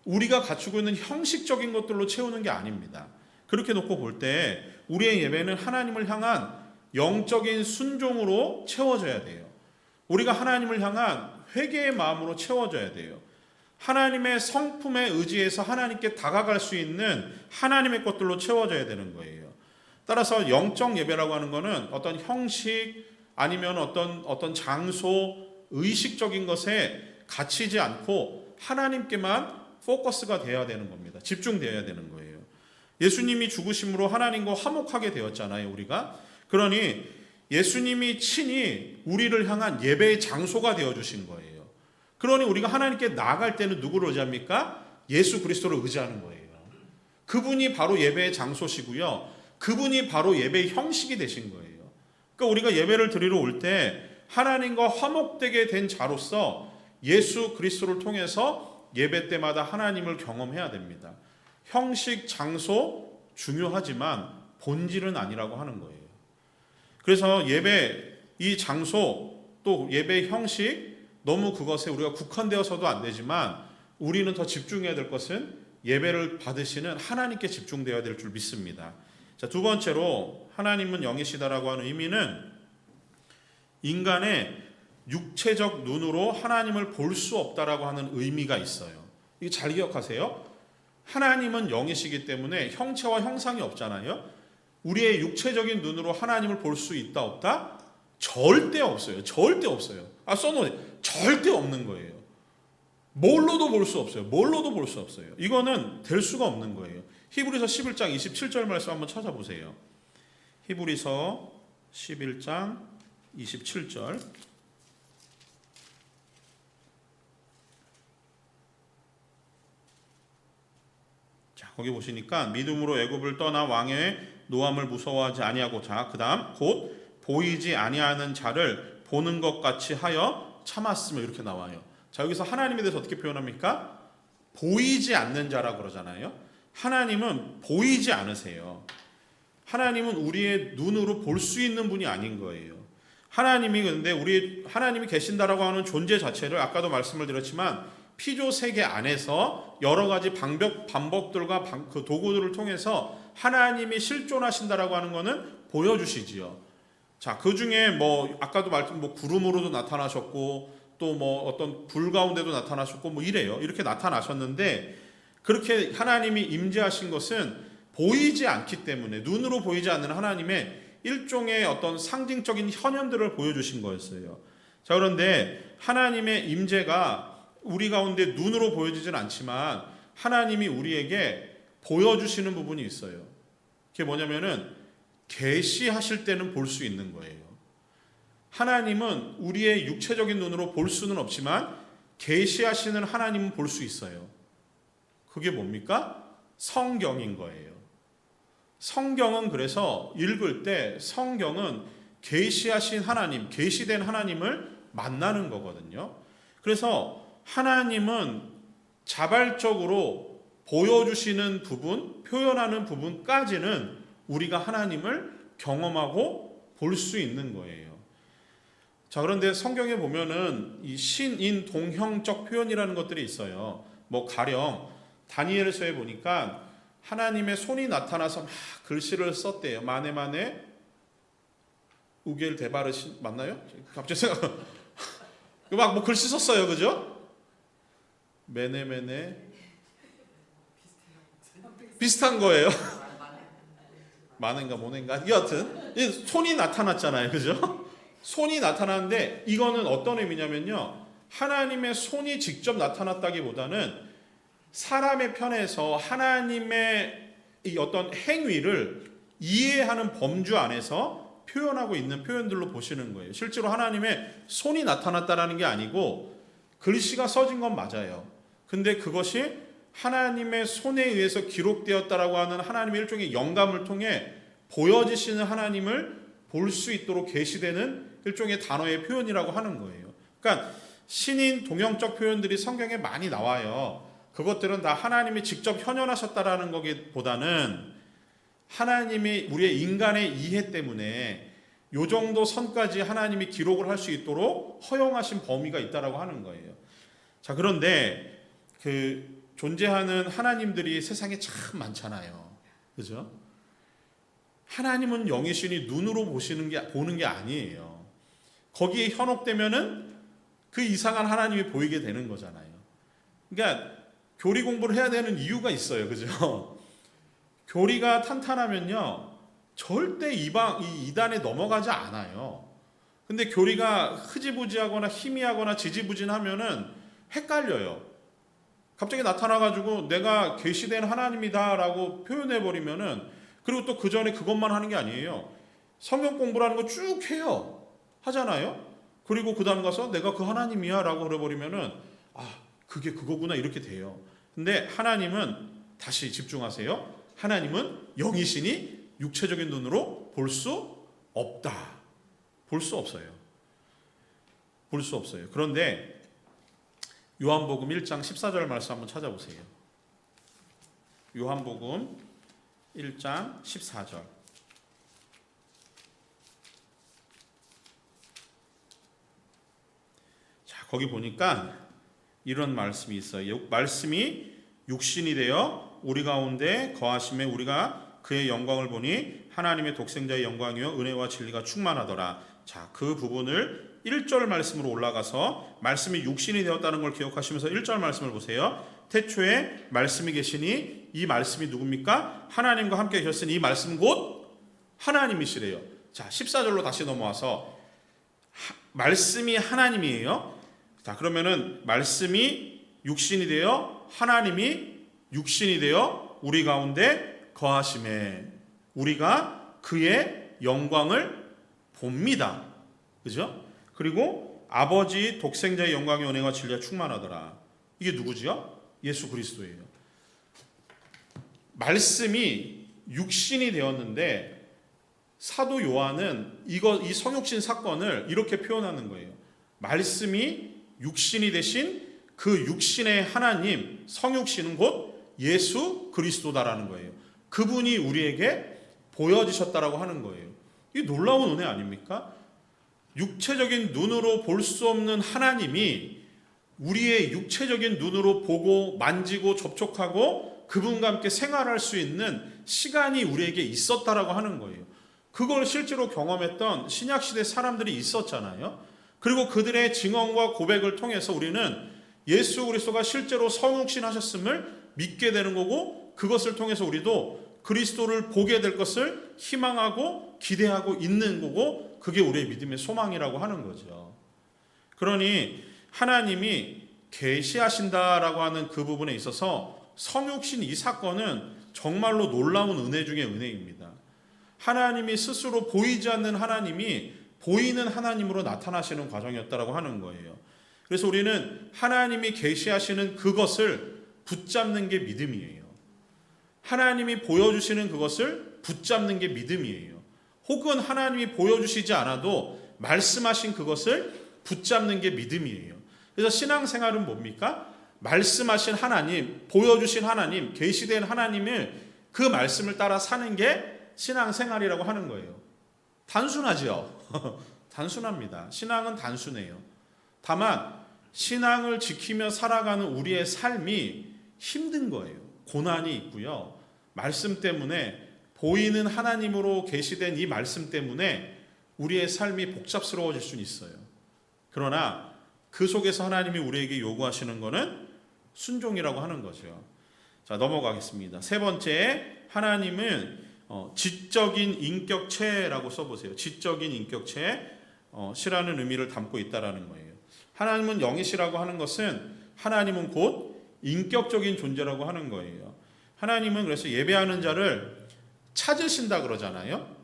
우리가 갖추고 있는 형식적인 것들로 채우는 게 아닙니다. 그렇게 놓고 볼 때 우리의 예배는 하나님을 향한 영적인 순종으로 채워져야 돼요. 우리가 하나님을 향한 회개의 마음으로 채워져야 돼요. 하나님의 성품에 의지해서 하나님께 다가갈 수 있는 하나님의 것들로 채워져야 되는 거예요. 따라서 영적 예배라고 하는 것은 어떤 형식 아니면 어떤 장소, 의식적인 것에 갇히지 않고 하나님께만 포커스가 되어야 되는 겁니다. 집중되어야 되는 거예요. 예수님이 죽으심으로 하나님과 화목하게 되었잖아요, 우리가. 그러니 예수님이 친히 우리를 향한 예배의 장소가 되어주신 거예요. 그러니 우리가 하나님께 나아갈 때는 누구를 의지합니까? 예수 그리스도를 의지하는 거예요. 그분이 바로 예배의 장소시고요. 그분이 바로 예배의 형식이 되신 거예요. 그러니까 우리가 예배를 드리러 올 때 하나님과 화목되게 된 자로서 예수 그리스도를 통해서 예배 때마다 하나님을 경험해야 됩니다. 형식, 장소 중요하지만 본질은 아니라고 하는 거예요. 그래서 예배, 이 장소, 또 예배 형식, 너무 그것에 우리가 국한되어서도 안 되지만 우리는 더 집중해야 될 것은 예배를 받으시는 하나님께 집중되어야 될 줄 믿습니다. 자, 두 번째로 하나님은 영이시다라고 하는 의미는 인간의 육체적 눈으로 하나님을 볼 수 없다라고 하는 의미가 있어요. 이거 잘 기억하세요. 하나님은 영이시기 때문에 형체와 형상이 없잖아요. 우리의 육체적인 눈으로 하나님을 볼 수 있다 없다? 절대 없어요. 절대 없어요. 써놓으세요. 절대 없는 거예요. 뭘로도 볼 수 없어요. 뭘로도 볼 수 없어요. 이거는 될 수가 없는 거예요. 히브리서 11장 27절 말씀 한번 찾아보세요. 히브리서 11장 27절. 자, 거기 보시니까 믿음으로 애굽을 떠나 왕의 노함을 무서워하지 아니하고자 그다음 곧 보이지 아니하는 자를 보는 것 같이 하여 참았으며 이렇게 나와요. 자, 여기서 하나님에 대해서 어떻게 표현합니까? 보이지 않는 자라고 그러잖아요. 하나님은 보이지 않으세요. 하나님은 우리의 눈으로 볼 수 있는 분이 아닌 거예요. 하나님이 근데 하나님이 계신다라고 하는 존재 자체를 아까도 말씀을 드렸지만 피조 세계 안에서 여러 가지 방법들과 그 도구들을 통해서 하나님이 실존하신다라고 하는 것은 보여주시지요. 자, 그 중에 아까도 말씀 구름으로도 나타나셨고 또 어떤 불 가운데도 나타나셨고 이래요. 이렇게 나타나셨는데 그렇게 하나님이 임재하신 것은 보이지 않기 때문에 눈으로 보이지 않는 하나님의 일종의 어떤 상징적인 현현들을 보여주신 거였어요. 자, 그런데 하나님의 임재가 우리 가운데 눈으로 보여지진 않지만 하나님이 우리에게 보여주시는 부분이 있어요. 그게 뭐냐면은 계시하실 때는 볼 수 있는 거예요. 하나님은 우리의 육체적인 눈으로 볼 수는 없지만 계시하시는 하나님은 볼 수 있어요. 그게 뭡니까? 성경인 거예요. 성경은 그래서 읽을 때 성경은 계시하신 하나님, 계시된 하나님을 만나는 거거든요. 그래서 하나님은 자발적으로 보여주시는 부분, 표현하는 부분까지는 우리가 하나님을 경험하고 볼 수 있는 거예요. 자, 그런데 성경에 보면은 이 신인 동형적 표현이라는 것들이 있어요. 가령 다니엘서에 보니까 하나님의 손이 나타나서 막 글씨를 썼대요. 마네 우겔 데바르신 맞나요? 갑자기 생각. 막 글씨 썼어요, 그죠? 메네 비슷한 거예요. 마네인가 모네인가 여하튼 손이 나타났잖아요, 그죠? 손이 나타났는데 이거는 어떤 의미냐면요, 하나님의 손이 직접 나타났다기보다는 사람의 편에서 하나님의 이 어떤 행위를 이해하는 범주 안에서 표현하고 있는 표현들로 보시는 거예요. 실제로 하나님의 손이 나타났다라는 게 아니고 글씨가 써진 건 맞아요. 근데 그것이 하나님의 손에 의해서 기록되었다라고 하는 하나님의 일종의 영감을 통해 보여지시는 하나님을 볼 수 있도록 계시되는 일종의 단어의 표현이라고 하는 거예요. 그러니까 신인 동형적 표현들이 성경에 많이 나와요. 그것들은 다 하나님이 직접 현현하셨다라는 것보다는 하나님이 우리의 인간의 이해 때문에 요 정도 선까지 하나님이 기록을 할 수 있도록 허용하신 범위가 있다라고 하는 거예요. 자, 그런데 존재하는 하나님들이 세상에 참 많잖아요. 그죠? 하나님은 영이시니 눈으로 보는 게 아니에요. 거기에 현혹되면은 그 이상한 하나님이 보이게 되는 거잖아요. 그러니까 교리 공부를 해야 되는 이유가 있어요. 그죠? 교리가 탄탄하면요 절대 이 이단에 넘어가지 않아요. 근데 교리가 흐지부지하거나 희미하거나 지지부진하면은 헷갈려요. 갑자기 나타나가지고 내가 계시된 하나님이다라고 표현해버리면은, 그리고 또 그 전에 그것만 하는 게 아니에요. 성경 공부라는 거 쭉 해요. 하잖아요. 그리고 그 다음 가서 내가 그 하나님이야 라고 그래버리면은 그게 그거구나 이렇게 돼요. 근데 하나님은, 다시 집중하세요, 하나님은 영이시니 육체적인 눈으로 볼 수 없다. 볼 수 없어요. 볼 수 없어요. 그런데 요한복음 1장 14절 말씀 한번 찾아보세요. 요한복음 1장 14절. 자, 거기 보니까 이런 말씀이 있어요. 말씀이 육신이 되어 우리 가운데 거하심에 우리가 그의 영광을 보니 하나님의 독생자의 영광이요 은혜와 진리가 충만하더라. 자, 그 부분을 1절 말씀으로 올라가서 말씀이 육신이 되었다는 걸 기억하시면서 1절 말씀을 보세요. 태초에 말씀이 계시니 이 말씀이 누굽니까? 하나님과 함께 계셨으니 이 말씀 곧 하나님이시래요. 자, 14절로 다시 넘어와서 말씀이 하나님이에요. 자, 그러면은 말씀이 육신이 되어 하나님이 육신이 되어 우리 가운데 거하심에 우리가 그의 영광을 봅니다. 그죠? 그리고 아버지 독생자의 영광의 은혜와 진리가 충만하더라. 이게 누구지요? 예수 그리스도예요. 말씀이 육신이 되었는데 사도 요한은 이 성육신 사건을 이렇게 표현하는 거예요. 말씀이 육신이 되신 그 육신의 하나님, 성육신은 곧 예수 그리스도다라는 거예요. 그분이 우리에게 보여지셨다라고 하는 거예요. 이 놀라운 은혜 아닙니까? 육체적인 눈으로 볼 수 없는 하나님이 우리의 육체적인 눈으로 보고 만지고 접촉하고 그분과 함께 생활할 수 있는 시간이 우리에게 있었다라고 하는 거예요. 그걸 실제로 경험했던 신약시대 사람들이 있었잖아요. 그리고 그들의 증언과 고백을 통해서 우리는 예수 그리스도가 실제로 성육신 하셨음을 믿게 되는 거고, 그것을 통해서 우리도 그리스도를 보게 될 것을 희망하고 기대하고 있는 거고, 그게 우리의 믿음의 소망이라고 하는 거죠. 그러니 하나님이 계시하신다라고 하는 그 부분에 있어서 성육신 이 사건은 정말로 놀라운 은혜 중의 은혜입니다. 하나님이 스스로 보이지 않는 하나님이 보이는 하나님으로 나타나시는 과정이었다라고 하는 거예요. 그래서 우리는 하나님이 계시하시는 그것을 붙잡는 게 믿음이에요. 하나님이 보여주시는 그것을 붙잡는 게 믿음이에요. 혹은 하나님이 보여주시지 않아도 말씀하신 그것을 붙잡는 게 믿음이에요. 그래서 신앙생활은 뭡니까? 말씀하신 하나님, 보여주신 하나님, 계시된 하나님을, 그 말씀을 따라 사는 게 신앙생활이라고 하는 거예요. 단순하죠? 단순합니다. 신앙은 단순해요. 다만 신앙을 지키며 살아가는 우리의 삶이 힘든 거예요. 고난이 있고요. 말씀 때문에, 보이는 하나님으로 계시된 이 말씀 때문에 우리의 삶이 복잡스러워질 수는 있어요. 그러나 그 속에서 하나님이 우리에게 요구하시는 것은 순종이라고 하는 거죠. 자, 넘어가겠습니다. 세 번째, 하나님은 지적인 인격체라고 써보세요. 지적인 인격체, 시라는 의미를 담고 있다라는 거예요. 하나님은 영이시라고 하는 것은 하나님은 곧 인격적인 존재라고 하는 거예요. 하나님은 그래서 예배하는 자를 찾으신다 그러잖아요.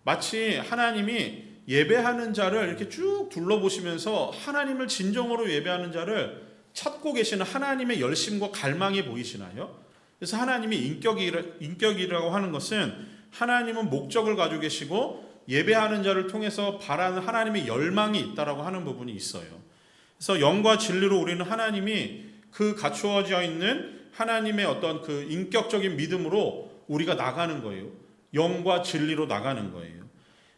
마치 하나님이 예배하는 자를 이렇게 쭉 둘러보시면서 하나님을 진정으로 예배하는 자를 찾고 계시는 하나님의 열심과 갈망이 보이시나요? 그래서 하나님이 인격이라고 하는 것은 하나님은 목적을 가지고 계시고 예배하는 자를 통해서 바라는 하나님의 열망이 있다라고 하는 부분이 있어요. 그래서 영과 진리로 우리는 하나님이 그 갖추어져 있는 하나님의 어떤 그 인격적인 믿음으로 우리가 나가는 거예요. 영과 진리로 나가는 거예요.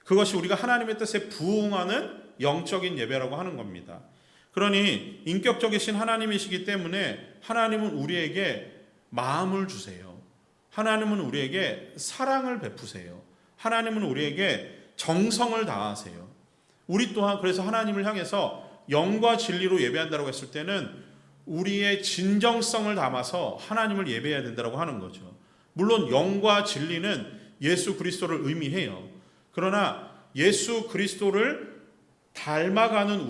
그것이 우리가 하나님의 뜻에 부응하는 영적인 예배라고 하는 겁니다. 그러니 인격적이신 하나님이시기 때문에 하나님은 우리에게 마음을 주세요. 하나님은 우리에게 사랑을 베푸세요. 하나님은 우리에게 정성을 다하세요. 우리 또한 그래서 하나님을 향해서 영과 진리로 예배한다고 했을 때는 우리의 진정성을 담아서 하나님을 예배해야 된다고 하는 거죠. 물론 영과 진리는 예수 그리스도를 의미해요. 그러나 예수 그리스도를 닮아가는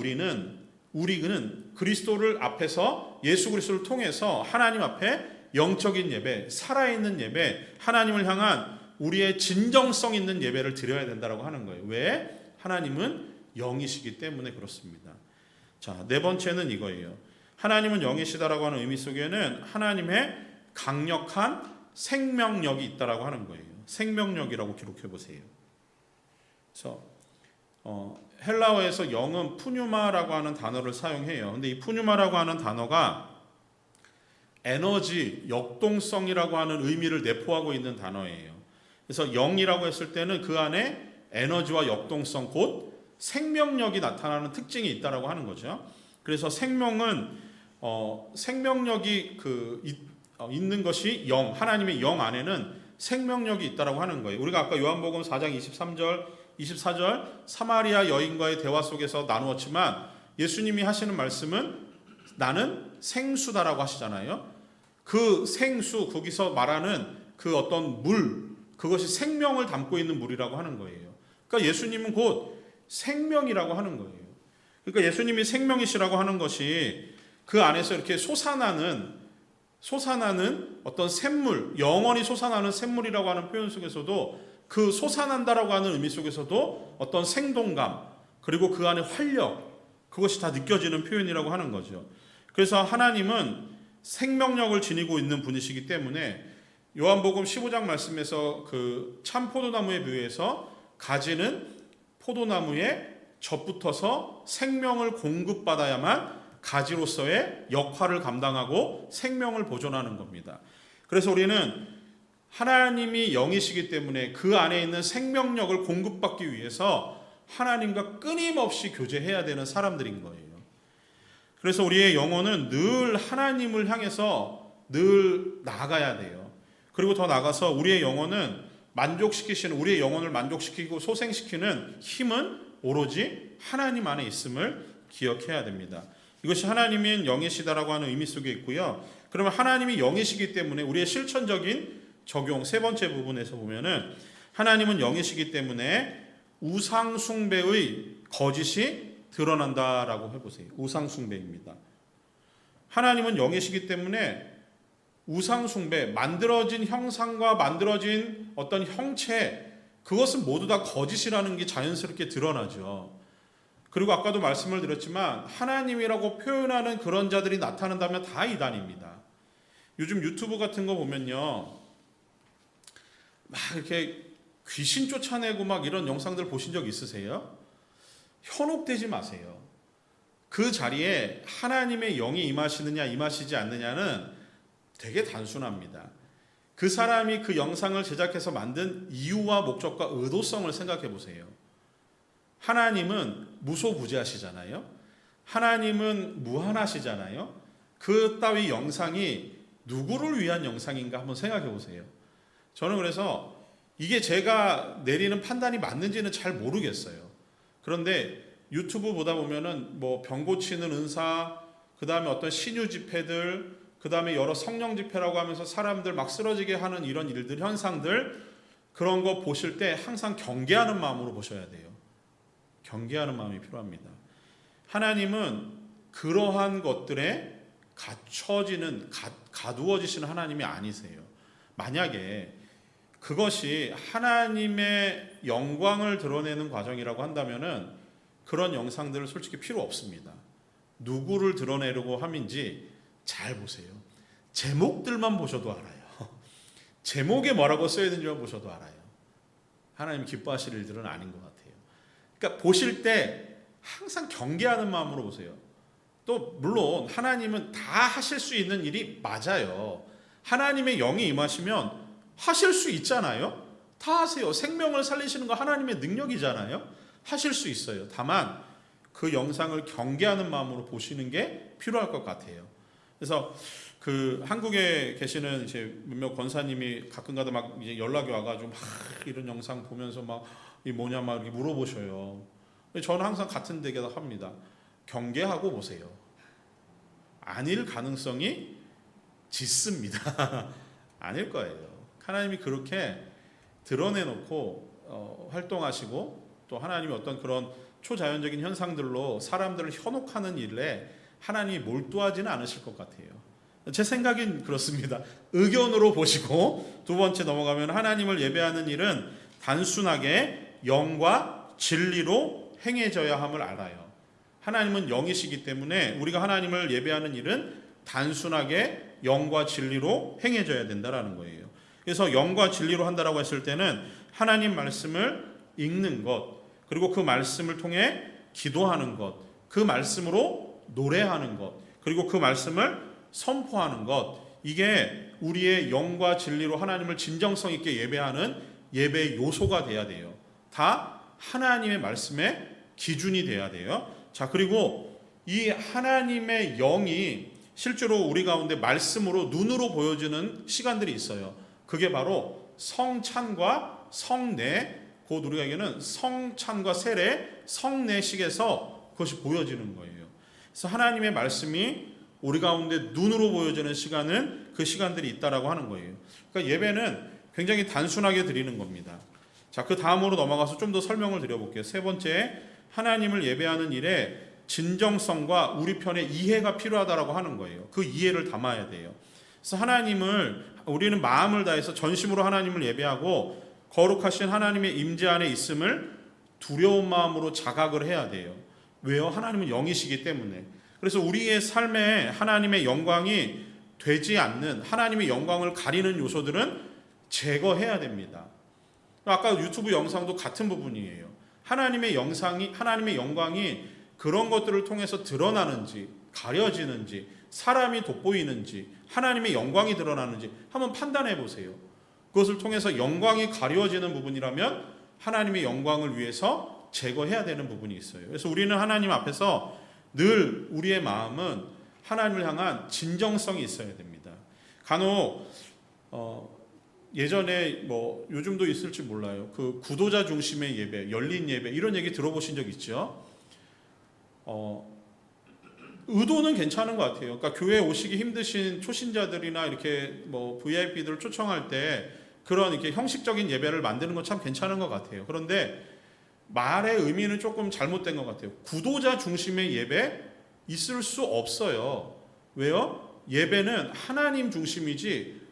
우리는 그리스도를 앞에서 예수 그리스도를 통해서 하나님 앞에 영적인 예배, 살아있는 예배, 하나님을 향한 우리의 진정성 있는 예배를 드려야 된다고 하는 거예요. 왜? 하나님은 영이시기 때문에 그렇습니다. 자, 네 번째는 이거예요. 하나님은 영이시다라고 하는 의미 속에는 하나님의 강력한 생명력이 있다라고 하는 거예요. 생명력이라고 기록해 보세요. 그래서 헬라어에서 영은 푸뉴마라고 하는 단어를 사용해요. 근데 이 푸뉴마라고 하는 단어가 에너지, 역동성이라고 하는 의미를 내포하고 있는 단어예요. 그래서 영이라고 했을 때는 그 안에 에너지와 역동성, 곧 생명력이 나타나는 특징이 있다라고 하는 거죠. 그래서 생명력이 있는 것이 영, 하나님의 영 안에는 생명력이 있다라고 하는 거예요. 우리가 아까 요한복음 4장 23절, 24절 사마리아 여인과의 대화 속에서 나누었지만 예수님이 하시는 말씀은 나는 생수다라고 하시잖아요. 그 생수, 거기서 말하는 그 어떤 물, 그것이 생명을 담고 있는 물이라고 하는 거예요. 그러니까 예수님은 곧 생명이라고 하는 거예요. 그러니까 예수님이 생명이시라고 하는 것이 그 안에서 이렇게 솟아나는 어떤 샘물, 영원히 솟아나는 샘물이라고 하는 표현 속에서도 그 솟아난다라고 하는 의미 속에서도 어떤 생동감, 그리고 그 안에 활력, 그것이 다 느껴지는 표현이라고 하는 거죠. 그래서 하나님은 생명력을 지니고 있는 분이시기 때문에 요한복음 15장 말씀에서 그 참 포도나무에 비유해서 가지는 포도나무에 젖붙어서 생명을 공급받아야만 가지로서의 역할을 감당하고 생명을 보존하는 겁니다. 그래서 우리는 하나님이 영이시기 때문에 그 안에 있는 생명력을 공급받기 위해서 하나님과 끊임없이 교제해야 되는 사람들인 거예요. 그래서 우리의 영혼은 늘 하나님을 향해서 늘 나아가야 돼요. 그리고 더 나아가서 우리의 영혼을 만족시키고 소생시키는 힘은 오로지 하나님 안에 있음을 기억해야 됩니다. 이것이 하나님인 영이시다라고 하는 의미 속에 있고요. 그러면 하나님이 영이시기 때문에 우리의 실천적인 적용 세 번째 부분에서 보면은 하나님은 영이시기 때문에 우상 숭배의 거짓이 드러난다라고 해보세요. 우상 숭배입니다. 하나님은 영이시기 때문에 우상 숭배, 만들어진 형상과 만들어진 어떤 형체, 그것은 모두 다 거짓이라는 게 자연스럽게 드러나죠. 그리고 아까도 말씀을 드렸지만 하나님이라고 표현하는 그런 자들이 나타난다면 다 이단입니다. 요즘 유튜브 같은 거 보면요, 막 이렇게 귀신 쫓아내고 막 이런 영상들 보신 적 있으세요? 현혹되지 마세요. 그 자리에 하나님의 영이 임하시느냐 임하시지 않느냐는 되게 단순합니다. 그 사람이 그 영상을 제작해서 만든 이유와 목적과 의도성을 생각해 보세요. 하나님은 무소부재하시잖아요. 하나님은 무한하시잖아요. 그 따위 영상이 누구를 위한 영상인가 한번 생각해 보세요. 저는 그래서 이게 제가 내리는 판단이 맞는지는 잘 모르겠어요. 그런데 유튜브 보다 보면은 뭐 병 고치는 은사, 그 다음에 어떤 신유 집회들, 그 다음에 여러 성령 집회라고 하면서 사람들 막 쓰러지게 하는 이런 일들, 현상들, 그런 거 보실 때 항상 경계하는 마음으로 보셔야 돼요. 경계하는 마음이 필요합니다. 하나님은 그러한 것들에 가두어지시는 하나님이 아니세요. 만약에 그것이 하나님의 영광을 드러내는 과정이라고 한다면은 그런 영상들은 솔직히 필요 없습니다. 누구를 드러내려고 함인지 잘 보세요. 제목들만 보셔도 알아요. 제목에 뭐라고 써야 되는지만 보셔도 알아요. 하나님 기뻐하실 일들은 아닌 것 같아요. 그러니까 보실 때 항상 경계하는 마음으로 보세요. 또 물론 하나님은 다 하실 수 있는 일이 맞아요. 하나님의 영이 임하시면 하실 수 있잖아요. 다 하세요. 생명을 살리시는 거 하나님의 능력이잖아요. 하실 수 있어요. 다만 그 영상을 경계하는 마음으로 보시는 게 필요할 것 같아요. 그래서 그 한국에 계시는 이제 몇몇 권사님이 가끔가다 막 이제 연락이 와가지고 막 이런 영상 보면서 막 이 뭐냐 막 이렇게 물어보셔요. 저는 항상 같은 대답 합니다. 경계하고 보세요. 아닐 가능성이 짙습니다. 아닐 거예요. 하나님이 그렇게 드러내놓고 활동하시고 또 하나님이 어떤 그런 초자연적인 현상들로 사람들을 현혹하는 일에 하나님이 몰두하지는 않으실 것 같아요. 제 생각엔 그렇습니다. 의견으로 보시고 두 번째 넘어가면 하나님을 예배하는 일은 단순하게 영과 진리로 행해져야 함을 알아요. 하나님은 영이시기 때문에 우리가 하나님을 예배하는 일은 단순하게 영과 진리로 행해져야 된다라는 거예요. 그래서 영과 진리로 한다라고 했을 때는 하나님 말씀을 읽는 것, 그리고 그 말씀을 통해 기도하는 것, 그 말씀으로 노래하는 것, 그리고 그 말씀을 선포하는 것, 이게 우리의 영과 진리로 하나님을 진정성 있게 예배하는 예배의 요소가 돼야 돼요. 다 하나님의 말씀의 기준이 돼야 돼요. 자, 그리고 이 하나님의 영이 실제로 우리 가운데 말씀으로 눈으로 보여지는 시간들이 있어요. 그게 바로 성찬과 성례, 곧 우리에게는 성찬과 세례, 성례식에서 그것이 보여지는 거예요. 그래서 하나님의 말씀이 우리 가운데 눈으로 보여지는 시간은 그 시간들이 있다라고 하는 거예요. 그러니까 예배는 굉장히 단순하게 드리는 겁니다. 자, 그 다음으로 넘어가서 좀 더 설명을 드려볼게요. 세 번째, 하나님을 예배하는 일에 진정성과 우리 편의 이해가 필요하다라고 하는 거예요. 그 이해를 담아야 돼요. 그래서 우리는 마음을 다해서 전심으로 하나님을 예배하고 거룩하신 하나님의 임재 안에 있음을 두려운 마음으로 자각을 해야 돼요. 왜요? 하나님은 영이시기 때문에. 그래서 우리의 삶에 하나님의 영광이 되지 않는, 하나님의 영광을 가리는 요소들은 제거해야 됩니다. 아까 유튜브 영상도 같은 부분이에요. 하나님의 영광이 그런 것들을 통해서 드러나는지, 가려지는지, 사람이 돋보이는지, 하나님의 영광이 드러나는지 한번 판단해 보세요. 그것을 통해서 영광이 가려지는 부분이라면 하나님의 영광을 위해서 제거해야 되는 부분이 있어요. 그래서 우리는 하나님 앞에서 늘 우리의 마음은 하나님을 향한 진정성이 있어야 됩니다. 간혹 예전에 요즘도 있을지 몰라요. 그 구도자 중심의 예배, 열린 예배 이런 얘기 들어보신 적 있죠? 의도는 괜찮은 것 같아요. 그러니까 교회에 오시기 힘드신 초신자들이나 이렇게 VIP들을 초청할 때 그런 이렇게 형식적인 예배를 만드는 건 참 괜찮은 것 같아요. 그런데 말의 의미는 조금 잘못된 것 같아요. 구도자 중심의 예배 있을 수 없어요. 왜요? 예배는 하나님 중심이지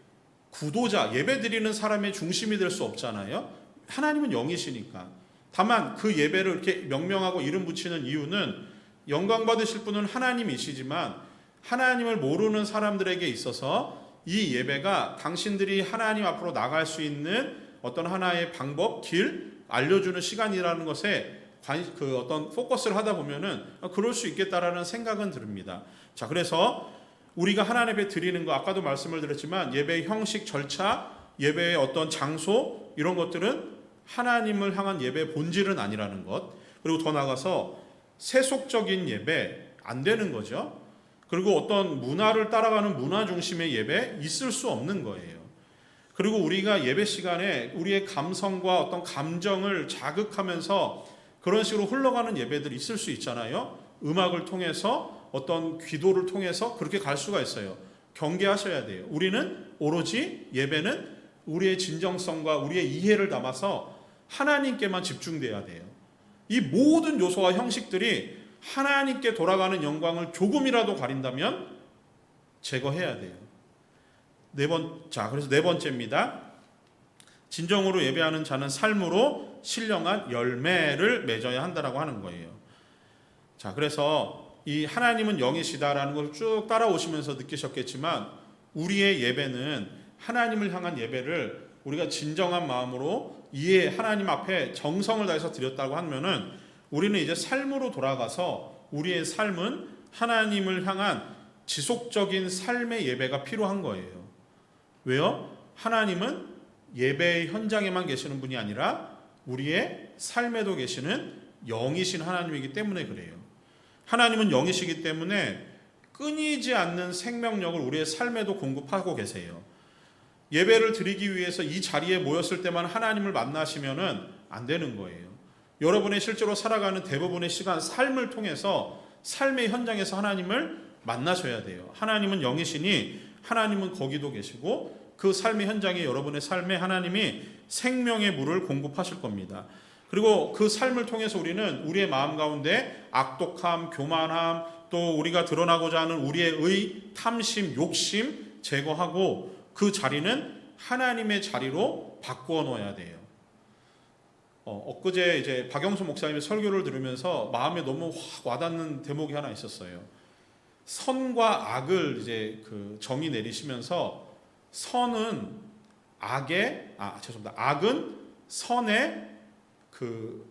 구도자, 예배 드리는 사람의 중심이 될 수 없잖아요. 하나님은 영이시니까. 다만 그 예배를 이렇게 명명하고 이름 붙이는 이유는 영광 받으실 분은 하나님이시지만 하나님을 모르는 사람들에게 있어서 이 예배가 당신들이 하나님 앞으로 나갈 수 있는 어떤 하나의 방법, 길 알려주는 시간이라는 것에 그 어떤 포커스를 하다 보면은 그럴 수 있겠다라는 생각은 듭니다. 자, 그래서 우리가 하나님 앞에 드리는 거, 아까도 말씀을 드렸지만 예배의 형식, 절차, 예배의 어떤 장소 이런 것들은 하나님을 향한 예배의 본질은 아니라는 것. 그리고 더 나아가서 세속적인 예배 안 되는 거죠. 그리고 어떤 문화를 따라가는 문화 중심의 예배 있을 수 없는 거예요. 그리고 우리가 예배 시간에 우리의 감성과 어떤 감정을 자극하면서 그런 식으로 흘러가는 예배들이 있을 수 있잖아요. 음악을 통해서 어떤 기도를 통해서 그렇게 갈 수가 있어요. 경계하셔야 돼요. 우리는 오로지 예배는 우리의 진정성과 우리의 이해를 담아서 하나님께만 집중돼야 돼요. 이 모든 요소와 형식들이 하나님께 돌아가는 영광을 조금이라도 가린다면 제거해야 돼요. 그래서 네 번째입니다. 진정으로 예배하는 자는 삶으로 신령한 열매를 맺어야 한다라고 하는 거예요. 자, 그래서 이 하나님은 영이시다라는 걸 쭉 따라오시면서 느끼셨겠지만 우리의 예배는 하나님을 향한 예배를 우리가 진정한 마음으로 하나님 앞에 정성을 다해서 드렸다고 하면은 우리는 이제 삶으로 돌아가서 우리의 삶은 하나님을 향한 지속적인 삶의 예배가 필요한 거예요. 왜요? 하나님은 예배의 현장에만 계시는 분이 아니라 우리의 삶에도 계시는 영이신 하나님이기 때문에 그래요. 하나님은 영이시기 때문에 끊이지 않는 생명력을 우리의 삶에도 공급하고 계세요. 예배를 드리기 위해서 이 자리에 모였을 때만 하나님을 만나시면은 안 되는 거예요. 여러분의 실제로 살아가는 대부분의 시간, 삶을 통해서 삶의 현장에서 하나님을 만나셔야 돼요. 하나님은 영이시니 하나님은 거기도 계시고 그 삶의 현장에 여러분의 삶에 하나님이 생명의 물을 공급하실 겁니다. 그리고 그 삶을 통해서 우리는 우리의 마음 가운데 악독함, 교만함, 또 우리가 드러나고자 하는 우리의 탐심, 욕심 제거하고 그 자리는 하나님의 자리로 바꾸어 놓아야 돼요. 엊그제 이제 박영수 목사님의 설교를 들으면서 마음에 너무 확 와닿는 대목이 하나 있었어요. 선과 악을 이제 그 정의 내리시면서 악은 선의 그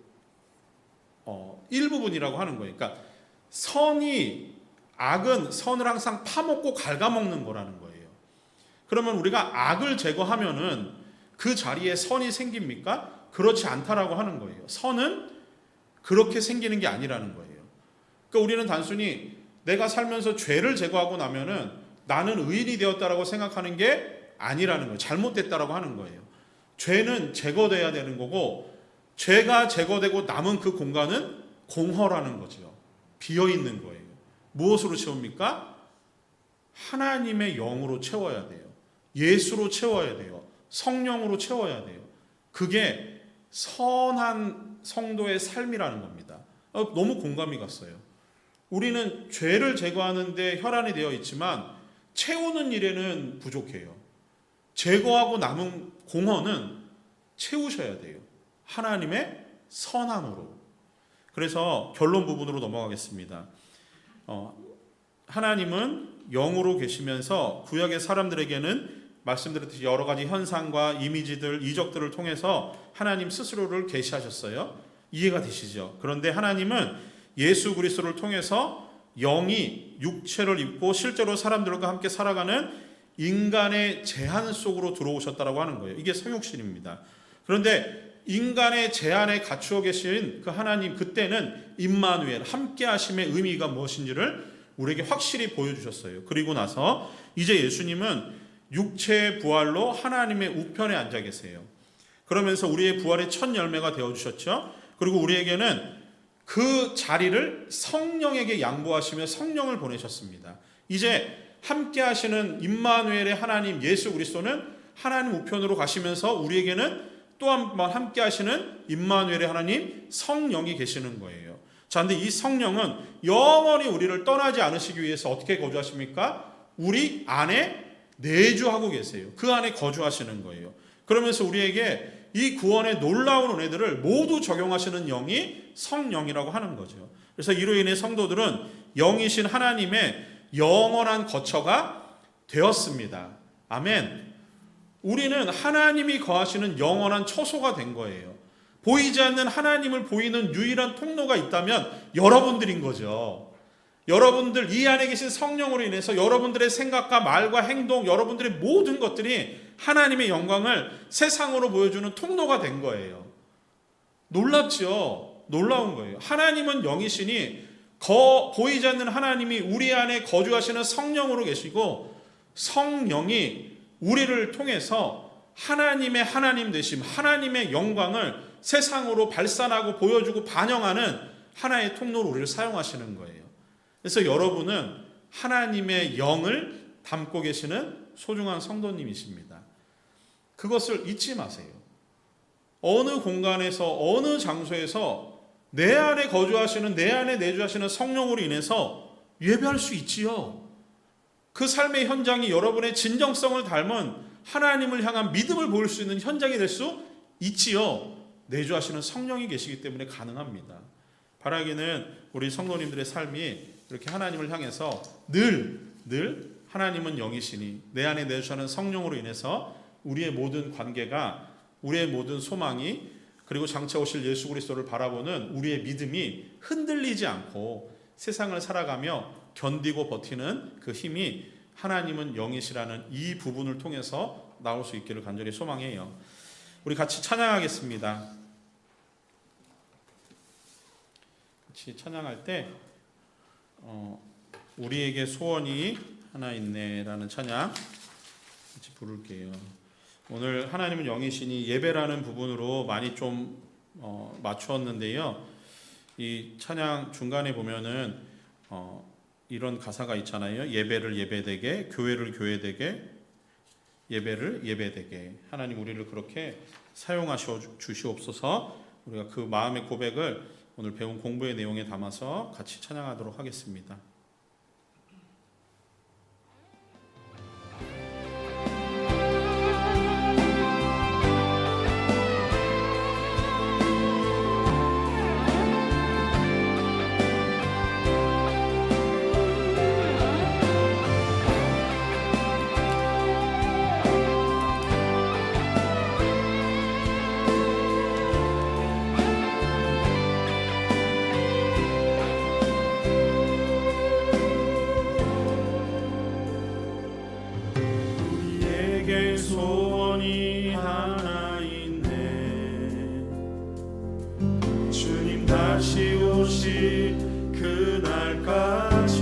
일부분이라고 하는 거예요. 그러니까 악은 선을 항상 파먹고 갉아먹는 거라는 거예요. 그러면 우리가 악을 제거하면은 그 자리에 선이 생깁니까? 그렇지 않다라고 하는 거예요. 선은 그렇게 생기는 게 아니라는 거예요. 그러니까 우리는 단순히 내가 살면서 죄를 제거하고 나면은 나는 의인이 되었다라고 생각하는 게 아니라는 거예요. 잘못됐다라고 하는 거예요. 죄는 제거돼야 되는 거고, 죄가 제거되고 남은 그 공간은 공허라는 거죠. 비어 있는 거예요. 무엇으로 채웁니까? 하나님의 영으로 채워야 돼요. 예수로 채워야 돼요. 성령으로 채워야 돼요. 그게 선한 성도의 삶이라는 겁니다. 너무 공감이 갔어요. 우리는 죄를 제거하는데 혈안이 되어 있지만 채우는 일에는 부족해요. 제거하고 남은 공허는 채우셔야 돼요. 하나님의 선함으로. 그래서 결론 부분으로 넘어가겠습니다. 하나님은 영으로 계시면서 구약의 사람들에게는 말씀드렸듯이 여러 가지 현상과 이미지들, 이적들을 통해서 하나님 스스로를 계시하셨어요. 이해가 되시죠? 그런데 하나님은 예수 그리스도를 통해서 영이 육체를 입고 실제로 사람들과 함께 살아가는 인간의 제한 속으로 들어오셨다라고 하는 거예요. 이게 성육신입니다. 그런데 인간의 제한에 갖추어 계신 그 하나님, 그때는 임마누엘, 함께 하심의 의미가 무엇인지를 우리에게 확실히 보여주셨어요. 그리고 나서 이제 예수님은 육체의 부활로 하나님의 우편에 앉아 계세요. 그러면서 우리의 부활의 첫 열매가 되어주셨죠. 그리고 우리에게는 그 자리를 성령에게 양보하시며 성령을 보내셨습니다. 이제 함께 하시는 임마누엘의 하나님 예수 그리스도는 하나님 우편으로 가시면서 우리에게는 또 한 번 함께 하시는 임마누엘의 하나님 성령이 계시는 거예요. 자, 근데 이 성령은 영원히 우리를 떠나지 않으시기 위해서 어떻게 거주하십니까? 우리 안에 내주하고 계세요. 그 안에 거주하시는 거예요. 그러면서 우리에게 이 구원의 놀라운 은혜들을 모두 적용하시는 영이 성령이라고 하는 거죠. 그래서 이로 인해 성도들은 영이신 하나님의 영원한 거처가 되었습니다. 아멘. 우리는 하나님이 거하시는 영원한 처소가 된 거예요. 보이지 않는 하나님을 보이는 유일한 통로가 있다면 여러분들인 거죠. 여러분들, 이 안에 계신 성령으로 인해서 여러분들의 생각과 말과 행동, 여러분들의 모든 것들이 하나님의 영광을 세상으로 보여주는 통로가 된 거예요. 놀랍죠? 놀라운 거예요. 하나님은 영이시니 보이지 않는 하나님이 우리 안에 거주하시는 성령으로 계시고, 성령이 우리를 통해서 하나님의 하나님 되심, 하나님의 영광을 세상으로 발산하고 보여주고 반영하는 하나의 통로로 우리를 사용하시는 거예요. 그래서 여러분은 하나님의 영을 담고 계시는 소중한 성도님이십니다. 그것을 잊지 마세요. 어느 공간에서 어느 장소에서 내 안에 거주하시는, 내 안에 내주하시는 성령으로 인해서 예배할 수 있지요. 그 삶의 현장이 여러분의 진정성을 닮은 하나님을 향한 믿음을 보일 수 있는 현장이 될 수 있지요. 내주하시는 성령이 계시기 때문에 가능합니다. 바라기는 우리 성도님들의 삶이 이렇게 하나님을 향해서 늘 하나님은 영이시니 내 안에 내주시는 성령으로 인해서 우리의 모든 관계가, 우리의 모든 소망이, 그리고 장차 오실 예수 그리스도를 바라보는 우리의 믿음이 흔들리지 않고 세상을 살아가며 견디고 버티는 그 힘이 하나님은 영이시라는 이 부분을 통해서 나올 수 있기를 간절히 소망해요. 우리 같이 찬양하겠습니다. 같이 찬양할 때 우리에게 소원이 하나 있네라는 찬양 같이 부를게요. 오늘 하나님은 영이시니 예배라는 부분으로 많이 좀 맞추었는데요. 이 찬양 중간에 보면은 이런 가사가 있잖아요. 예배를 예배되게, 교회를 교회되게, 예배를 예배되게. 하나님 우리를 그렇게 사용하셔 주시옵소서. 우리가 그 마음의 고백을 오늘 배운 공부의 내용에 담아서 같이 찬양하도록 하겠습니다. 우리에게 소원이 하나 있네. 주님 다시 오실 그날까지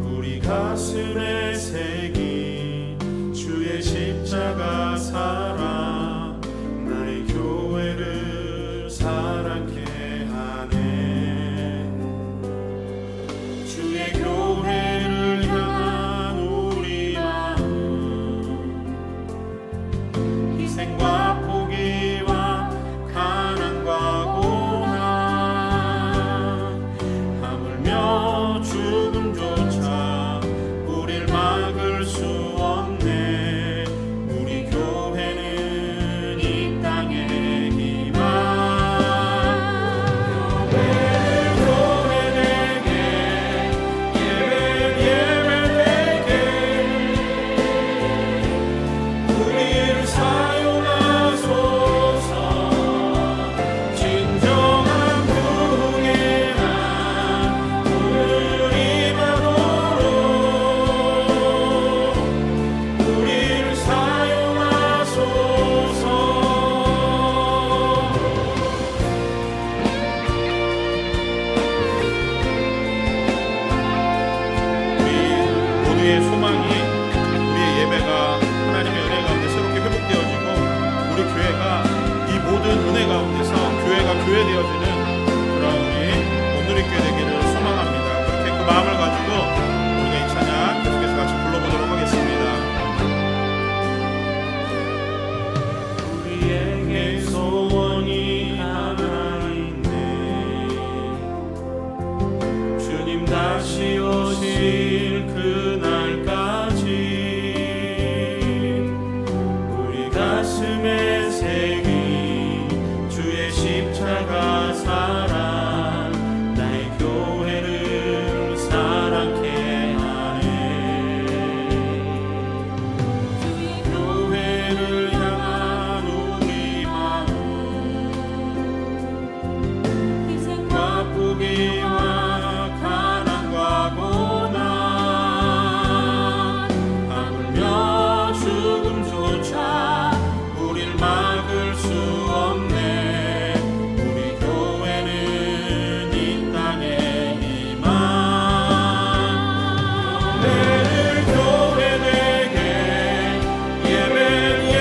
우리 가슴에 새긴 주의 십자가 사랑, 나의 교회를 사랑케 하네. 주의 교회를 향한 우리 마음, 희생과 포기와 가난과 고난, 하물며 죽음조차 우릴 막을 수 없네. 우리 교회는 이 땅의 희망. 교회되게, 예배되게, 우리를 사용하소서. 진정한 부흥에만 오늘 임하도록 우리를 사용하소서. 우리 모두의 소망이 우리의 예배가 하나님의 은혜 가운데 새롭게 회복되어지고 우리 교회가 이 모든 은혜 가운데서 교회가 교회되어지는 그런 우리 온누리교회 되기를 소망합니다. 그렇게 그 마음을 가지고 우리가 이 찬양 계속해서 같이 불러보도록 하겠습니다. 우리에게 소원이 하나 있네. 주님 다시 오실 그날까지 우리 가슴에 새긴 주의 십자가 사랑, 나의 교회를 사랑케 하네. 교회를 향한 우리 마음, 희생과 포기와 가난과 고난, 하물며 죽음조차 우릴 막을 수 없네. 우리 교회는 이 땅의 희망. 교회를 교회되게,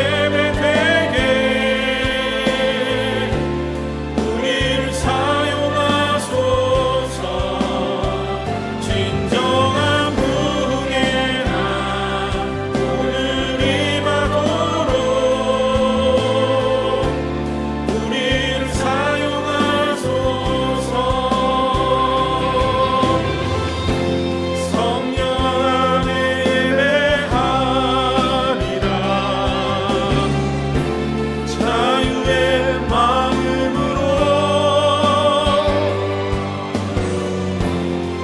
예배되게, 우리를 사용하소서. 진정한 부흥의 날 오늘 임하도록 우리를 사용하소서. 성령 안에 예배하리라. 자유의 마음으로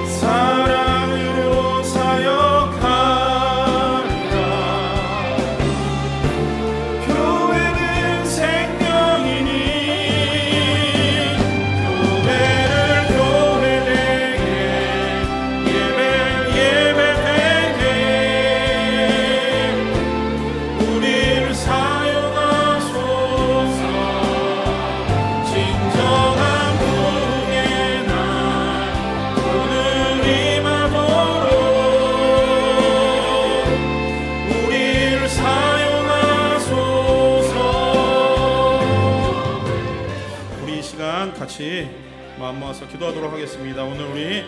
사랑으로 사역하리라. 교회는 생명이니 교회를 교회되게, 예배되게, 우리를 사용하소서. 진정한 부흥의 날 오늘 임하도록 우리를 사용하소서. 우리 이 시간 같이 마음 모아서 기도하도록 하겠습니다. 오늘 우리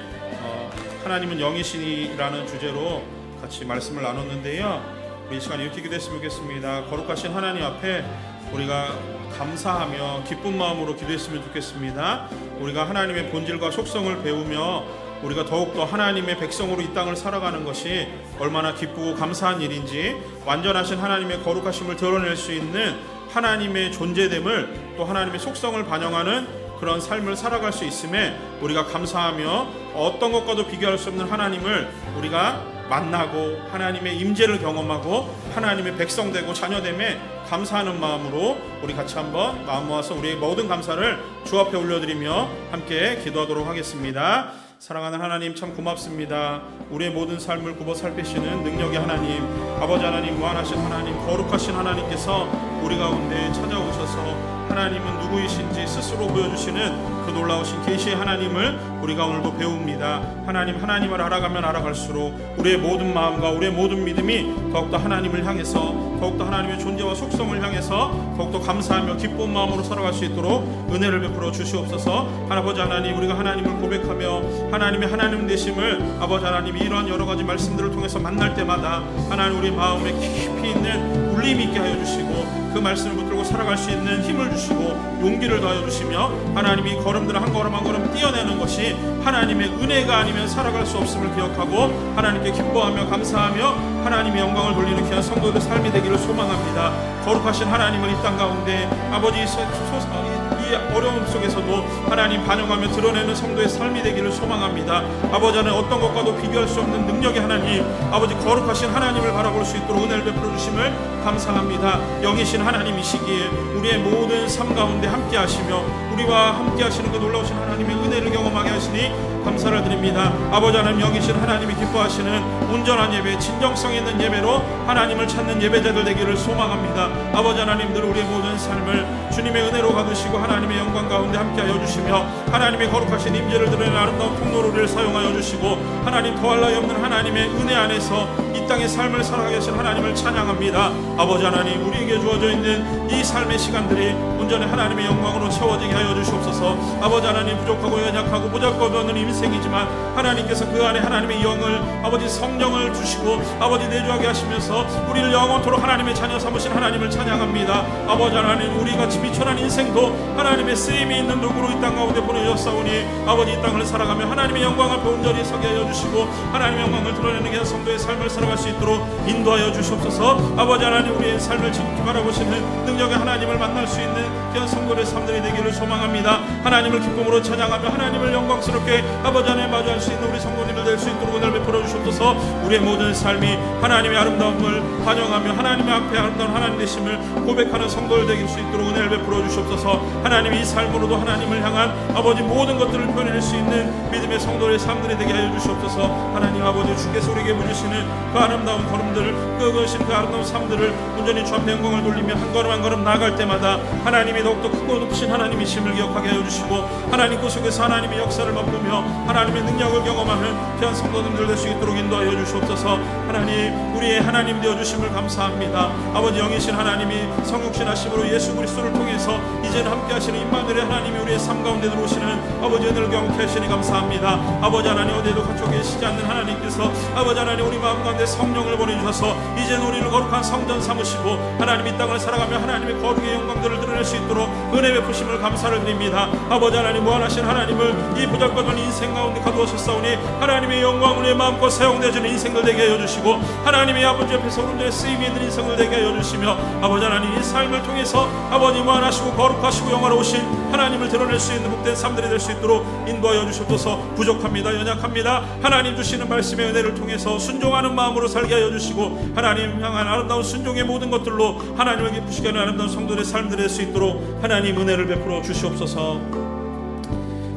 하나님은 영이시니라는 주제로 같이 말씀을 나눴는데요. 우리 이 시간 이렇게 기도했으면 좋겠습니다. 거룩하신 하나님 앞에 우리가 감사하며 기쁜 마음으로 기도했으면 좋겠습니다. 우리가 하나님의 본질과 속성을 배우며 우리가 더욱더 하나님의 백성으로 이 땅을 살아가는 것이 얼마나 기쁘고 감사한 일인지, 완전하신 하나님의 거룩하심을 드러낼 수 있는 하나님의 존재됨을, 또 하나님의 속성을 반영하는 그런 삶을 살아갈 수 있음에 우리가 감사하며 어떤 것과도 비교할 수 없는 하나님을 우리가 만나고 하나님의 임재를 경험하고 하나님의 백성 되고 자녀 됨에 감사하는 마음으로 우리 같이 한번 마음 모아서 우리의 모든 감사를 주 앞에 올려드리며 함께 기도하도록 하겠습니다. 사랑하는 하나님, 참 고맙습니다. 우리의 모든 삶을 굽어 살피시는 능력의 하나님, 아버지 하나님, 무한하신 하나님, 거룩하신 하나님께서 우리 가운데 찾아오셔서 하나님은 누구이신지 스스로 보여주시는 그 놀라우신 계시의 하나님을 우리가 오늘도 배웁니다. 하나님을 알아가면 알아갈수록 우리의 모든 마음과 우리의 모든 믿음이 더욱더 하나님을 향해서, 더욱더 하나님의 존재와 속성을 향해서 더욱더 감사하며 기쁜 마음으로 살아갈 수 있도록 은혜를 베풀어 주시옵소서. 아버지 하나님, 우리가 하나님을 고백하며 하나님의 하나님 되심을 아버지 하나님 이러한 여러 가지 말씀들을 통해서 만날 때마다 하나님 우리 마음에 깊이 있는 울림이 있게 하여 주시고, 그 말씀을 붙들고 살아갈 수 있는 힘을 주시고 용기를 더하여 주시며, 하나님이 걸음들을 한 걸음 한 걸음 띄어내는 것이 하나님의 은혜가 아니면 살아갈 수 없음을 기억하고 하나님께 기뻐하며 감사하며 하나님의 영광을 돌리는 귀한 성도들의 삶이 되기를 소망합니다. 거룩하신 하나님을 이 땅 가운데 아버지 이 어려움 속에서도 하나님 반영하며 드러내는 성도의 삶이 되기를 소망합니다. 아버지 하나님, 어떤 것과도 비교할 수 없는 능력의 하나님, 아버지 거룩하신 하나님을 바라볼 수 있도록 은혜를 베풀어 주심을 감사합니다. 영이신 하나님이시기에 우리의 모든 삶 가운데 함께 하시며 우리와 함께 하시는 그 놀라우신 하나님의 은혜를 경험하게 하시니 감사를 드립니다. 아버지 하나님, 영이신 하나님이 기뻐하시는 온전한 예배, 진정성 있는 예배로 하나님을 찾는 예배자들 되기를 소망합니다. 아버지 하나님, 늘 우리의 모든 삶을 주님의 은혜로 가두시고 하나님의 영광 가운데 함께하여 주시며 하나님의 거룩하신 임재를 드러내는 아름다운 통로를 사용하여 주시고, 하나님 더할 나위 없는 하나님의 은혜 안에서 이 땅의 삶을 살아가게 하신 하나님을 찬양합니다. 아버지 하나님, 우리에게 주어져 있는 이 삶의 시간들이 온전히 하나님의 영광으로 채워지게 하여 주시옵소서. 아버지 하나님, 부족하고 연약하고 보잘것없는 인생이지만 하나님께서 그 안에 하나님의 영을, 아버지 성령을 주시고 아버지 내주하게 하시면서 우리를 영원토록 하나님의 자녀 삼으신 하나님을 찬양합니다. 아버지 하나님, 우리같이 비천한 인생도 하나님의 쓰임이 있는 도구로 이 땅 가운데 보내주셨사오니 아버지 이 땅을 살아가며 하나님의 영광 앞에 온전히 서게 하여 주시고 하나님의 영광을 드러내는 게 성도의 삶을 살아갈 수 있도록 인도하여 주시옵소서. 아버지 하나님, 우리의 삶을 지극히 바라보시는 능력의 하나님을 만날 수 있는 귀한 성도의 삶들이 되기를 소망합니다. 하나님을 기쁨으로 찬양하며 하나님을 영광스럽게 아버지 하나님 마주할 수 있는 우리 성도님들 될 수 있도록 은혜를 베풀어 주시옵소서. 우리의 모든 삶이 하나님의 아름다움을 반영하며 하나님의 앞에 아름다운 하나님 되심을 고백하는 성도들 되길 수 있도록 은혜를 베풀어 주시옵소서. 하나님, 이 삶으로도 하나님을 향한 아버지 모든 것들을 표현할 수 있는 믿음의 성도의 삶들이 되게 하여 주시옵소서. 하나님 아버지, 주께서 우리에게 보여주시는 그 아름다운 걸음들을, 그 아름다운 삶들을 온전히 주 앞에 영광을 돌리며 한 걸음 한 걸음 나아갈 때마다 하나님이 더욱더 크고 높으신 하나님이심을 기억하게 하여 주시고, 하나님 그 속에서 하나님의 역사를 맛보며 하나님의 능력을 경험하는 귀한 성도님들 될 수 있도록 인도하여 주시옵소서. 하나님, 우리의 하나님 되어주심을 감사합니다. 아버지, 영이신 하나님이 성육신하심으로 예수 그리스도를 통해서 이제는 함께 하시는 임마누엘의 하나님이 우리의 삶 가운데 들어오시는 아버지 은혜를 경험케 하시니 감사합니다. 아버지 하나님, 어디에도 갇혀 계시지 않는 하나님께서 아버지 하나님, 우리 마음 가운데 성령을 보내주셔서 이제는 우리를 거룩한 성전 삼으시고 하나님 이 땅을 살아가며 하나님의 거룩의 영광들을 드러낼 수 있도록 은혜 베푸심을 감사를 드립니다. 아버지 하나님, 무한하신 하나님을 이 보잘것없는 인생 가운데 가두었사오니 하나님의 영광 우리의 마음껏 사용되어지는 인생들 되게 하여 주시고, 하나님의 아버지 옆에서 온전히 쓰임이 있는 인생을 되게 하여 주시며, 아버지 하나님, 이 삶을 통해서 아버지 무한하시고 거룩하시고 영화로우신 하나님을 드러낼 수 있는 복된 삶들이 될 수 있도록 인도하여 주시옵소서. 부족합니다. 연약합니다. 하나님 주시는 말씀의 은혜를 통해서 순종하는 마음으로 살게 하여 주시고, 하나님 향한 아름다운 순종의 모든 것들로 하나님을 기쁘시게 하는 아름다운 성도의 삶들이 될 수 있도록 하나님 은혜를 베풀어 주시옵소서.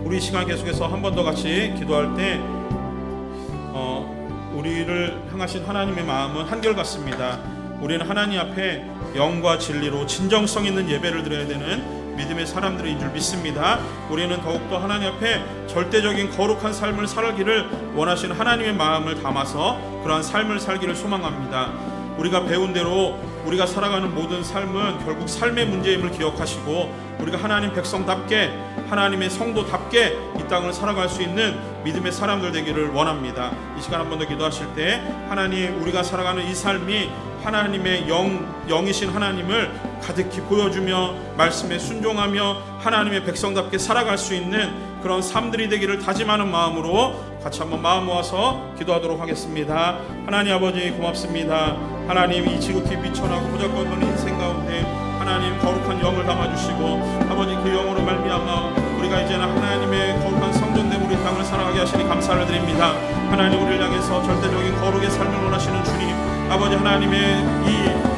우리 시간 계속해서 한 번 더 같이 기도할 때 우리를 향하신 하나님의 마음은 한결같습니다. 우리는 하나님 앞에 영과 진리로 진정성 있는 예배를 드려야 되는 믿음의 사람들인 줄 믿습니다. 우리는 더욱더 하나님 앞에 절대적인 거룩한 삶을 살기를 원하시는 하나님의 마음을 담아서 그러한 삶을 살기를 소망합니다. 우리가 배운 대로 우리가 살아가는 모든 삶은 결국 삶의 문제임을 기억하시고 우리가 하나님 백성답게 하나님의 성도답게 이 땅을 살아갈 수 있는 믿음의 사람들 되기를 원합니다. 이 시간 한 번 더 기도하실 때 하나님, 우리가 살아가는 이 삶이 하나님의 영이신 하나님을 가득히 보여주며 말씀에 순종하며 하나님의 백성답게 살아갈 수 있는 그런 삶들이 되기를 다짐하는 마음으로 같이 한번 마음 모아서 기도하도록 하겠습니다. 하나님 아버지 고맙습니다. 하나님, 이 지극히 비천하고 보잘것없는 인생 가운데 하나님 거룩한 영을 담아주시고 아버지 그 영으로 말미암아 우리가 이제는 하나님의 거룩한 성전됨으로 이 땅을 살아가게 하시니 감사를 드립니다. 하나님, 우리를 향해서 절대적인 거룩의 삶을 원하시는 주님, 아버지 하나님의 이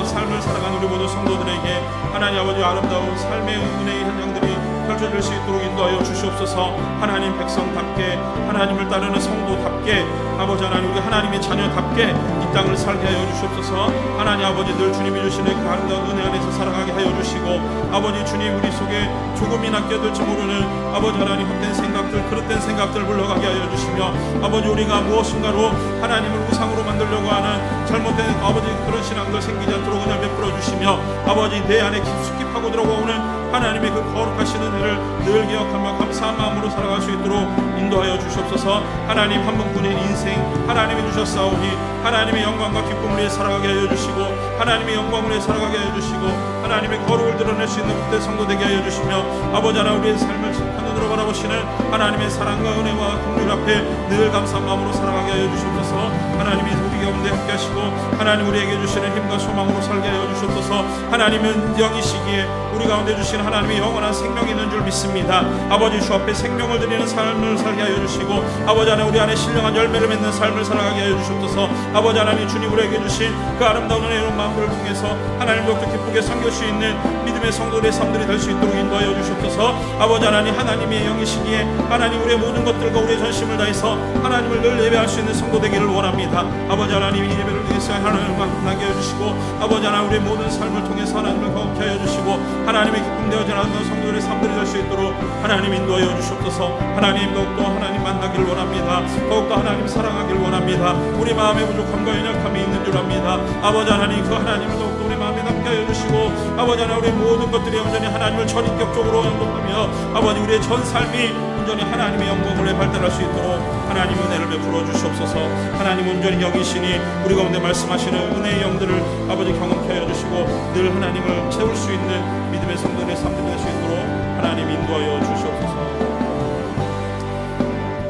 삶을 살아가는 우리 모든 성도들에게 하나님 아버지 아름다운 삶의 은혜의 현장들이 펼쳐질 수 있도록 인도하여 주시옵소서. 하나님 백성답게 하나님을 따르는 성도답게 아버지 하나님, 우리 하나님의 자녀답게 이 땅을 살게 하여 주시옵소서. 하나님 아버지, 늘 주님이 주시는 그 아름다운 은혜 안에서 살아가게 하여 주시고 아버지 주님, 우리 속에 조금이나 껴들지 모르는 아버지 하나님 헛된 생각들, 그릇된 생각들 물러가게 하여 주시며 아버지, 우리가 무엇인가로 하나님을 우상으로 만들려고 하는 잘못된 아버지 그런 신앙들 생기지 않도록 은혜 베풀어 주시며 아버지 내 안에 깊숙이 파고 들어오는 하나님의 그 거룩하신 은혜를 늘 기억하며 감사한 마음으로 살아갈 수 있도록 인도하여 주시옵소서. 하나님, 한 분뿐인 인생 하나님이 주셨사오니 하나님의 영광과 기쁨을 위해 살아가게 하여 주시고 하나님의 영광을 위해 살아가게 하여 주시고 하나님의 거룩을 드러낼 수 있는 그때 성도 되게 하여 주시며 아버지 하나님, 우리의 삶을 한눈으로 바라보시는 하나님의 사랑과 은혜와 긍휼 앞에 늘 감사한 마음으로 살아가게 하여 주시옵소서. 하나님이 우리 가운데 함께 하시고 하나님 우리에게 주시는 힘과 소망으로 살게 하여 주시옵소서. 하나님은 영이시기에 우리 가운데 주신 하나님의 영원한 생명이 있는 줄 믿습니다. 아버지, 주 앞에 생명을 드리는 삶을 살게 하여 주시고 아버지 하나님, 우리 안에 신령한 열매를 맺는 삶을 살아가게 하여 주시옵소서. 아버지 하나님, 주님 우리에게 주신 그 아름다운 은혜로운 마음들을 통해서 하나님 더욱더 기쁘게 섬길 수 있는 믿음의 성도들의 삶들이 될 수 있도록 인도하여 주시옵소서. 아버지 하나님, 하나님의 영이시기에 하나님 우리의 모든 것들과 우리의 전심을 다해서 하나님을 늘 예배할 수 있는 성도 되기를 원합니다. 아버지 하나님, 이 예배를 위해서 하나님을 만나게 하여 주시고 아버지 하나님, 우리의 모든 삶을 통해서 하나님을 거룩히 하여 주시고 하나님의 기쁨 되어져 나가는 성도들의 삶들이 될 수 있도록 하나님 인도하여 주시옵소서. 하나님, 더욱더 하나님 만나기를 원합니다. 더욱더 하나님 사랑하기를 원합니다. 우리 마음에 부족함과 연약함이 있는 줄 압니다. 아버지 하나님, 그 하나님을 더욱더 우리 마음에 담게 하여 주시고 아버지 하나님, 우리의 모든 것들이 온전히 하나님을 전인격적으로 영접하며 아버지 우리의 전 삶이 온전히 하나님의 영광을 발달할 수 있도록 하나님 은혜를 베풀어 주시옵소서. 하나님 온전히 영이시니 우리 가운데 말씀하시는 은혜의 영들을 아버지 경험케 하여 주시고 늘 하나님을 채울 수 있는 믿음의 성도들의 삶들이 될 수 있도록 하나님 인도하여 주시옵소서.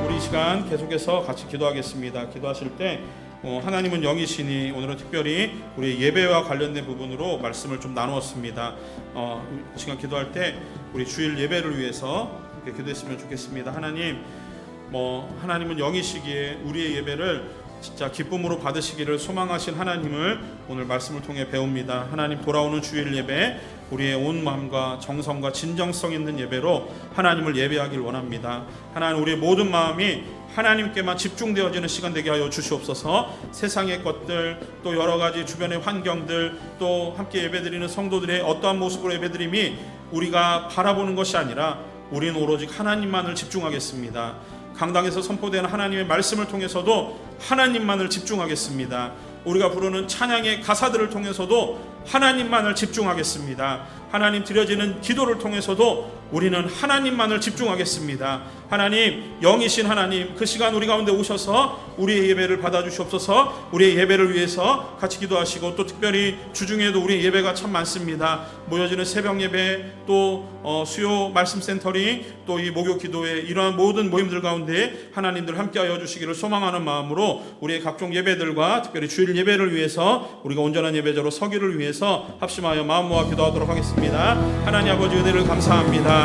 우리 이 시간 계속해서 같이 기도하겠습니다. 기도하실 때 하나님은 영이시니 오늘은 특별히 우리 예배와 관련된 부분으로 말씀을 좀 나누었습니다. 이 시간 기도할 때 우리 주일 예배를 위해서 이렇게 기도했으면 좋겠습니다. 하나님, 하나님은 영이시기에 우리의 예배를 진짜 기쁨으로 받으시기를 소망하신 하나님을 오늘 말씀을 통해 배웁니다. 하나님, 돌아오는 주일 예배 우리의 온 마음과 정성과 진정성 있는 예배로 하나님을 예배하길 원합니다. 하나님, 우리의 모든 마음이 하나님께만 집중되어지는 시간 되게 하여 주시옵소서. 세상의 것들, 또 여러 가지 주변의 환경들, 또 함께 예배드리는 성도들의 어떠한 모습으로 예배드림이 우리가 바라보는 것이 아니라 우리는 오로지 하나님만을 집중하겠습니다. 강당에서 선포되는 하나님의 말씀을 통해서도 하나님만을 집중하겠습니다. 우리가 부르는 찬양의 가사들을 통해서도 하나님만을 집중하겠습니다. 하나님 드려지는 기도를 통해서도 우리는 하나님만을 집중하겠습니다. 하나님, 영이신 하나님, 그 시간 우리 가운데 오셔서 우리의 예배를 받아주시옵소서. 우리의 예배를 위해서 같이 기도하시고 또 특별히 주중에도 우리의 예배가 참 많습니다. 모여지는 새벽 예배, 또 수요 말씀 센터링, 또 이 목요 기도회, 이러한 모든 모임들 가운데 하나님들 함께하여 주시기를 소망하는 마음으로 우리의 각종 예배들과 특별히 주일 예배를 위해서 우리가 온전한 예배자로 서기를 위해서 합심하여 마음 모아 기도하도록 하겠습니다. 하나님 아버지, 은혜를 감사합니다.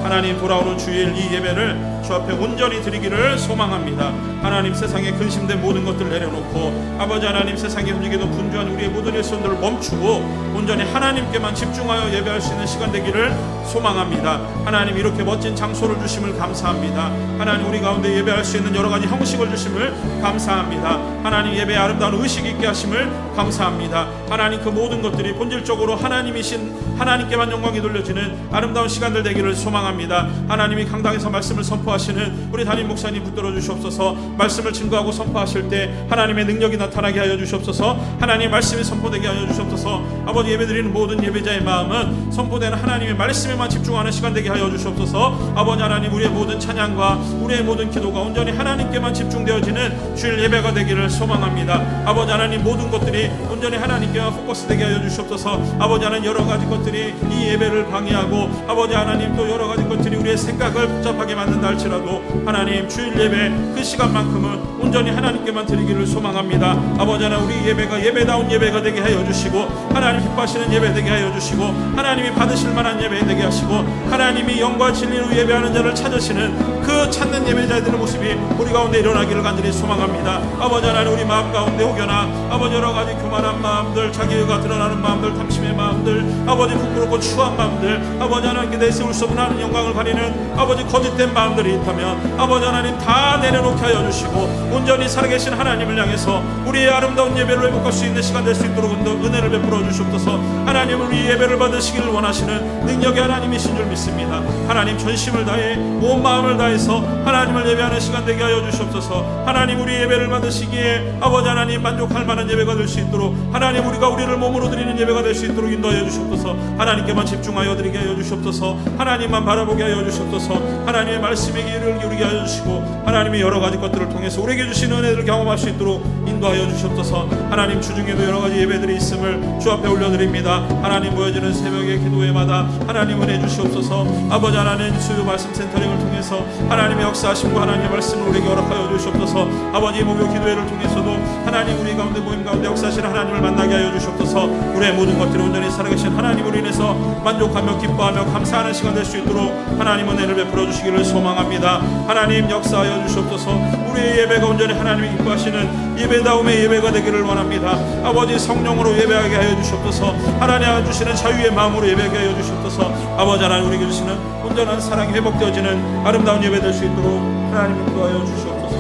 하나님, 돌아오는 주일 이 예배를 주 앞에 온전히 드리기를 소망합니다. 하나님, 세상에 근심된 모든 것들을 내려놓고 아버지 하나님, 세상에 움직이도 분주한 우리의 모든 일선들을 멈추고 온전히 하나님께만 집중하여 예배할 수 있는 시간 되기를 소망합니다. 하나님, 이렇게 멋진 장소를 주심을 감사합니다. 하나님, 우리 가운데 예배할 수 있는 여러 가지 형식을 주심을 감사합니다. 하나님, 예배에 아름다운 의식 있게 하심을 감사합니다. 하나님, 그 모든 것들이 본질적으로 하나님이신 하나님께만 영광이 돌려지는 아름다운 시간들 되기를 소망합니다. 하나님이 강당에서 말씀을 선포 선포하시는 우리 담임 목사님 붙들어 주시옵소서. 말씀을 증거하고 선포하실 때 하나님의 능력이 나타나게 하여 주시옵소서. 하나님의 말씀이 선포되게 하여 주시옵소서. 아버지, 예배드리는 모든 예배자의 마음은 선포되는 하나님의 말씀에만 집중하는 시간 되게 하여 주시옵소서. 아버지 하나님, 우리의 모든 찬양과 우리의 모든 기도가 온전히 하나님께만 집중되어지는 주일 예배가 되기를 소망합니다. 아버지 하나님, 모든 것들이 온전히 하나님께만 포커스되게 하여 주시옵소서. 아버지 하나님, 여러 가지 것들이 이 예배를 방해하고 아버지 하나님 또 여러 가지 것들이 우리의 생각을 복잡하게 만든다 할지라도 하나님, 주일 예배 그 시간만큼은 온전히 하나님께만 드리기를 소망합니다. 아버지 하나님, 우리 예배가 예배다운 예배가 되게 하여 주시고 하나님 기뻐하시는 예배 되게 하여 주시고 하나님이 받으실 만한 예배 되게 하시고 하나님이 영과 진리로 예배하는 자를 찾으시는 그 찾는 예배자들의 모습이 우리 가운데 일어나기를 간절히 소망합니다. 아버지 하나님, 우리 마음 가운데 혹여나 아버지 여러 가지 교만한 마음들, 자기가 드러나는 마음들, 탐심의 마음들, 아버지 부끄럽고 추한 마음들, 아버지 하나님께 내세울 수 없는 하나님 영광을 가리는 아버지 거짓된 마음들이 있다면 아버지 하나님 다 내려놓게 하여 주시고 온전히 살아계신 하나님을 향해서 우리의 아름다운 예배를 회복할 수 있는 시간 될 수 있도록 은혜를 베풀어 주시옵소서. 하나님, 우리 예배를 받으시기를 원하시는 능력의 하나님이신 줄 믿습니다. 하나님, 전심을 다해 온 마음을 다해서 하나님을 예배하는 시간 되게 하여 주시옵소서. 하나님, 우리 예배를 받으시기에 아버지 하나님 만족할 만한 예배가 될 수 있도록 하나님, 우리가 우리를 몸으로 드리는 예배가 될 수 있도록 인도하여 주시옵소서. 하나님께만 집중하여 드리게 하여 주시옵소서. 하나님만 바라보게 하여 주시옵소서. 하나님의 말씀에 귀를 기울이게 하여 주시고 하나님의 여러 가지 것들을 통해서 우리에게 주신 은혜를 경험할 수 있도록 인도하여 주시옵소서. 하나님, 주중에도 여러 가지 예배들이 있음을 주 앞에 올려드립니다. 하나님, 모여지는 새벽의 기도회마다 하나님 은혜 주시옵소서. 아버지 하나님, 수요 말씀 센터링을 통해서 하나님의 역사하심과 하나님의 말씀을 우리에게 허락하여 주시옵소서. 아버지, 목요 기도회를 통해서도 하나님 우리 가운데 모임 가운데 역사하시는 하나님을 만나게 하여 주시옵소서. 우리의 모든 것들이 온전히 살아계신 하나님으로 인해서 만족하며 기뻐하며 감사하는 시간 될 수 있도록 하나님 은혜를 베풀어 주시기를 소망합니다. 하나님, 역사하여 주시옵소서. 우리의 예배가 온전히 하나님이 기뻐하시는 예배다움의 예배가 되기를 원합니다. 아버지, 성령으로 예배하게 하여 주시옵소서. 하나님 주시는 자유의 마음으로 예배하게 하여 주시옵소서. 아버지 하나님, 우리에게 주시는 온전한 사랑이 회복되어지는 아름다운 예배 될 수 있도록 하나님 인도하여 주시옵소서.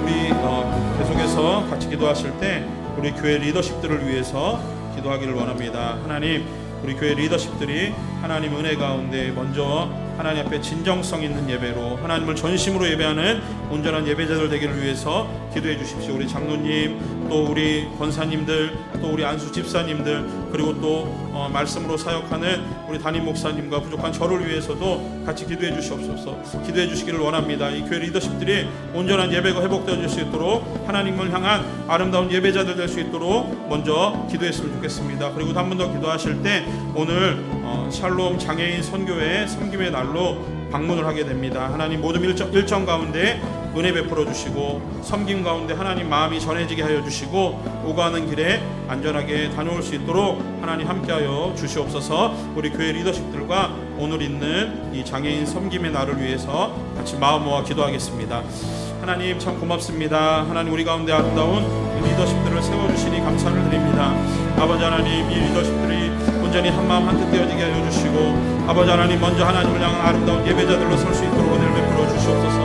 우리 계속해서 같이 기도하실 때 우리 교회 리더십들을 위해서 기도하기를 원합니다. 하나님, 우리 교회 리더십들이 하나님 은혜 가운데 먼저 하나님 앞에 진정성 있는 예배로 하나님을 전심으로 예배하는 온전한 예배자들 되기를 위해서 기도해 주십시오. 우리 장로님, 또 우리 권사님들, 또 우리 안수 집사님들, 그리고 또 말씀으로 사역하는 우리 담임 목사님과 부족한 저를 위해서도 같이 기도해 주시옵소서. 기도해 주시기를 원합니다. 이 교회 리더십들이 온전한 예배가 회복되어질 수 있도록 하나님을 향한 아름다운 예배자들 될 수 있도록 먼저 기도했으면 좋겠습니다. 그리고 한 번 더 기도하실 때 오늘 샬롬 장애인 선교회 섬김의 날로 방문을 하게 됩니다. 하나님, 모든 일정 가운데 은혜 베풀어 주시고 섬김 가운데 하나님 마음이 전해지게 하여 주시고 오가는 길에 안전하게 다녀올 수 있도록 하나님 함께하여 주시옵소서. 우리 교회 리더십들과 오늘 있는 이 장애인 섬김의 날을 위해서 같이 마음 모아 기도하겠습니다. 하나님, 참 고맙습니다. 하나님, 우리 가운데 아름다운 리더십들을 세워주시니 감사를 드립니다. 아버지 하나님, 이 리더십들이 온전히 한마음 한뜻 되어지게 하여 주시고 아버지 하나님, 먼저 하나님을 향한 아름다운 예배자들로 설 수 있도록 은혜를 베풀어 주시옵소서.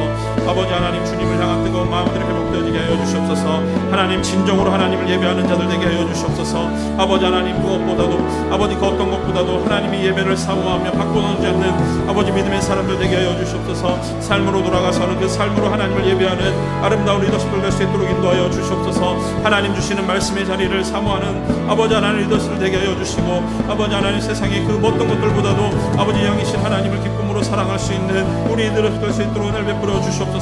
아버지 하나님, 주님을 향한 뜨거운 마음들이 회복되어지게 하여 주시옵소서. 하나님, 진정으로 하나님을 예배하는 자들 되게 하여 주시옵소서. 아버지 하나님, 무엇보다도 아버지 그 어떤 것보다도 하나님이 예배를 사모하며 바꿔놓지 않는 아버지 믿음의 사람들 되게 하여 주시옵소서. 삶으로 돌아가서는 그 삶으로 하나님을 예배하는 아름다운 리더십을 될 수 있도록 인도하여 주시옵소서. 하나님 주시는 말씀의 자리를 사모하는 아버지 하나님 리더십을 되게 하여 주시고 아버지 하나님, 세상의 그 어떤 것들보다도 아버지 영이신 하나님을 기쁨으로 사랑할 수 있는 우리 이들을 될 수 있도록 은혜를 베풀어 주시옵소서.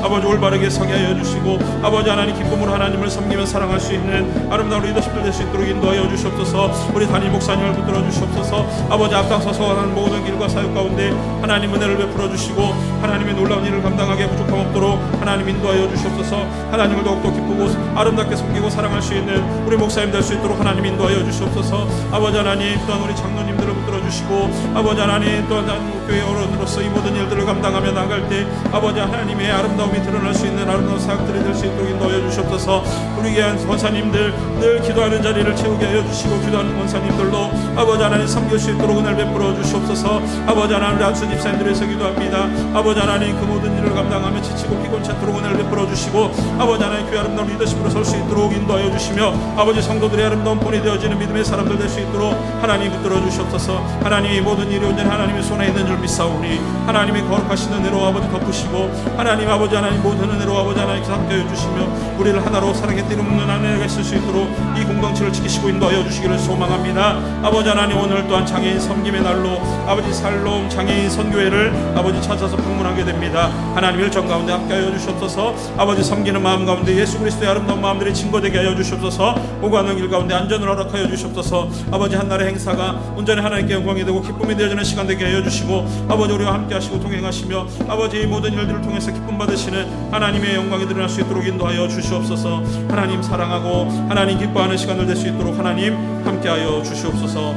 아버지, 올바르게 서게 하여 주시고 아버지 하나님, 기쁨으로 하나님을 섬기며 사랑할 수 있는 아름다운 리더십들 될 수 있도록 인도하여 주시옵소서. 우리 담임 목사님을 붙들어 주시옵소서. 아버지, 앞장서서 하는 모든 길과 사역 가운데 하나님 은혜를 베풀어 주시고 하나님의 놀라운 일을 감당하게 부족함 없도록 하나님 인도하여 주시옵소서. 하나님을 더욱더 기쁘고 아름답게 섬기고 사랑할 수 있는 우리 목사님 될 수 있도록 하나님 인도하여 주시옵소서. 아버지 하나님, 또한 우리 장로님들을 붙들어 주시고 아버지 하나님, 또한 교회 어른으로서 이 모든 일들을 감당하며 나갈 때 아버지 하나님의 아름다움이 드러날 수 있는 아름다운 사역들이 될 수 있도록 인도하여 주시옵소서. 우리 귀한 권사님들 늘 기도하는 자리를 채우게 하여 주시고 기도하는 권사님들도 아버지 하나님 섬길 수 있도록 은혜를 베풀어 주시옵소서. 아버지 하나님, 우리 안수 집사님들에서 기도합니다. 아버지 하나님, 그 모든 일을 감당하며 지치고 피곤치 않도록 은혜를 베풀어 주시고 아버지 하나님, 교회 아름다운 리더십으로 설 수 있도록 인도하여 주시며 아버지 성도들의 아름다운 본이 되어지는 믿음의 사람들 될 수 있도록 하나님 붙들어 주시옵소서. 하나님이 모든 일이 온전히 하나님의 손에 있는 줄 줄 믿사오니 하나님의 거룩하신 은혜로 아버지 덮으시고 하나님 아버지 하나님 모든 은혜로 아버지 하나님 함께하여 주시며 우리를 하나로 사랑의 띠를 묶는 아내가 있을 수 있도록 이 공동체를 지키시고 인도하여 주시기를 소망합니다. 아버지 하나님 오늘 또한 장애인 섬김의 날로 아버지 살롬 장애인 선교회를 아버지 찾아서 방문하게 됩니다. 하나님 일정 가운데 함께하여 주시옵소서. 아버지 섬기는 마음 가운데 예수 그리스도의 아름다운 마음들이 증거되게 하여 주시옵소서. 오가는 길 가운데 안전을 허락하여 주시옵소서. 아버지 한날의 행사가 온전히 하나님께 영광이 되고 기쁨이 되어지는 시간 되게 하여 주시고 아버지 우리와 함께 하시고 동행하시며 아버지 이 모든 일들을 통해서 기쁨 받으시는 하나님의 영광이 드러날 수 있도록 인도하여 주시옵소서. 하나님 사랑하고 하나님 기뻐하는 시간을 될 수 있도록 하나님 함께하여 주시옵소서.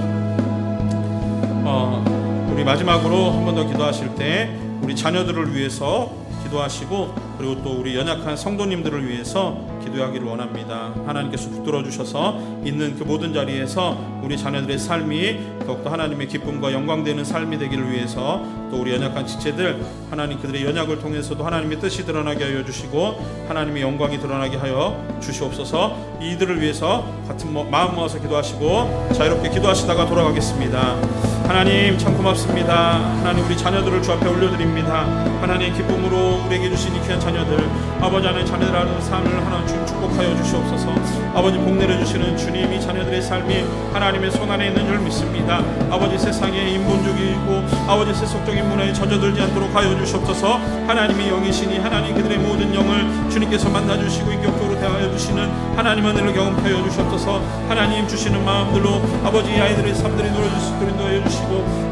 우리 마지막으로 한 번 더 기도하실 때 우리 자녀들을 위해서 기도하시고 그리고 또 우리 연약한 성도님들을 위해서 기도하기를 원합니다. 하나님께서 붙들어 주셔서 있는 그 모든 자리에서 우리 자녀들의 삶이 더욱더 하나님의 기쁨과 영광되는 삶이 되기를 위해서 또 우리 연약한 지체들 하나님 그들의 연약을 통해서도 하나님의 뜻이 드러나게 하여 주시고 하나님의 영광이 드러나게 하여 주시옵소서. 이들을 위해서 같은 마음 모아서 기도하시고 자유롭게 기도하시다가 돌아가겠습니다. 하나님 참 고맙습니다. 하나님 우리 자녀들을 주 앞에 올려드립니다. 하나님 기쁨으로 우리에게 주신 이 귀한 자녀들 아버지 하나님 자녀들의 삶을 하나님 축복하여 주시옵소서. 아버지 복내려 주시는 주님 이 자녀들의 삶이 하나님의 손안에 있는 줄 믿습니다. 아버지 세상에 인본주의이고 아버지 세속적인 문화에 젖어들지 않도록 하여 주시옵소서. 하나님의 영이시니 하나님 그들의 모든 영을 주님께서 만나주시고 인격적으로 대하여 주시는 하나님의 은혜를 경험하여 주시옵소서. 하나님 주시는 마음들로 아버지 이 아이들의 삶들이 누려질 수 있도록 인도하여 주시고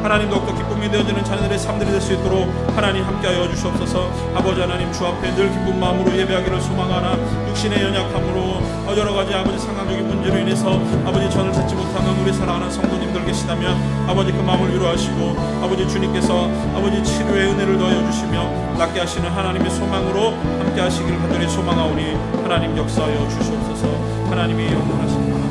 하나님 더욱더 기쁨이 되어지는 자녀들의 삶들이 될 수 있도록 하나님 함께하여 주시옵소서. 아버지 하나님 주 앞에 늘 기쁜 마음으로 예배하기를 소망하나 육신의 연약함으로 여러 가지 아버지 상황적인 문제로 인해서 아버지 전을 찾지 못하는 우리 사랑하는 성도님들 계시다면 아버지 그 마음을 위로하시고 아버지 주님께서 아버지 치료의 은혜를 더하여 주시며 낫게 하시는 하나님의 소망으로 함께 하시기를 간절히 소망하오니 하나님 역사하여 주시옵소서. 하나님이 영원하십니다.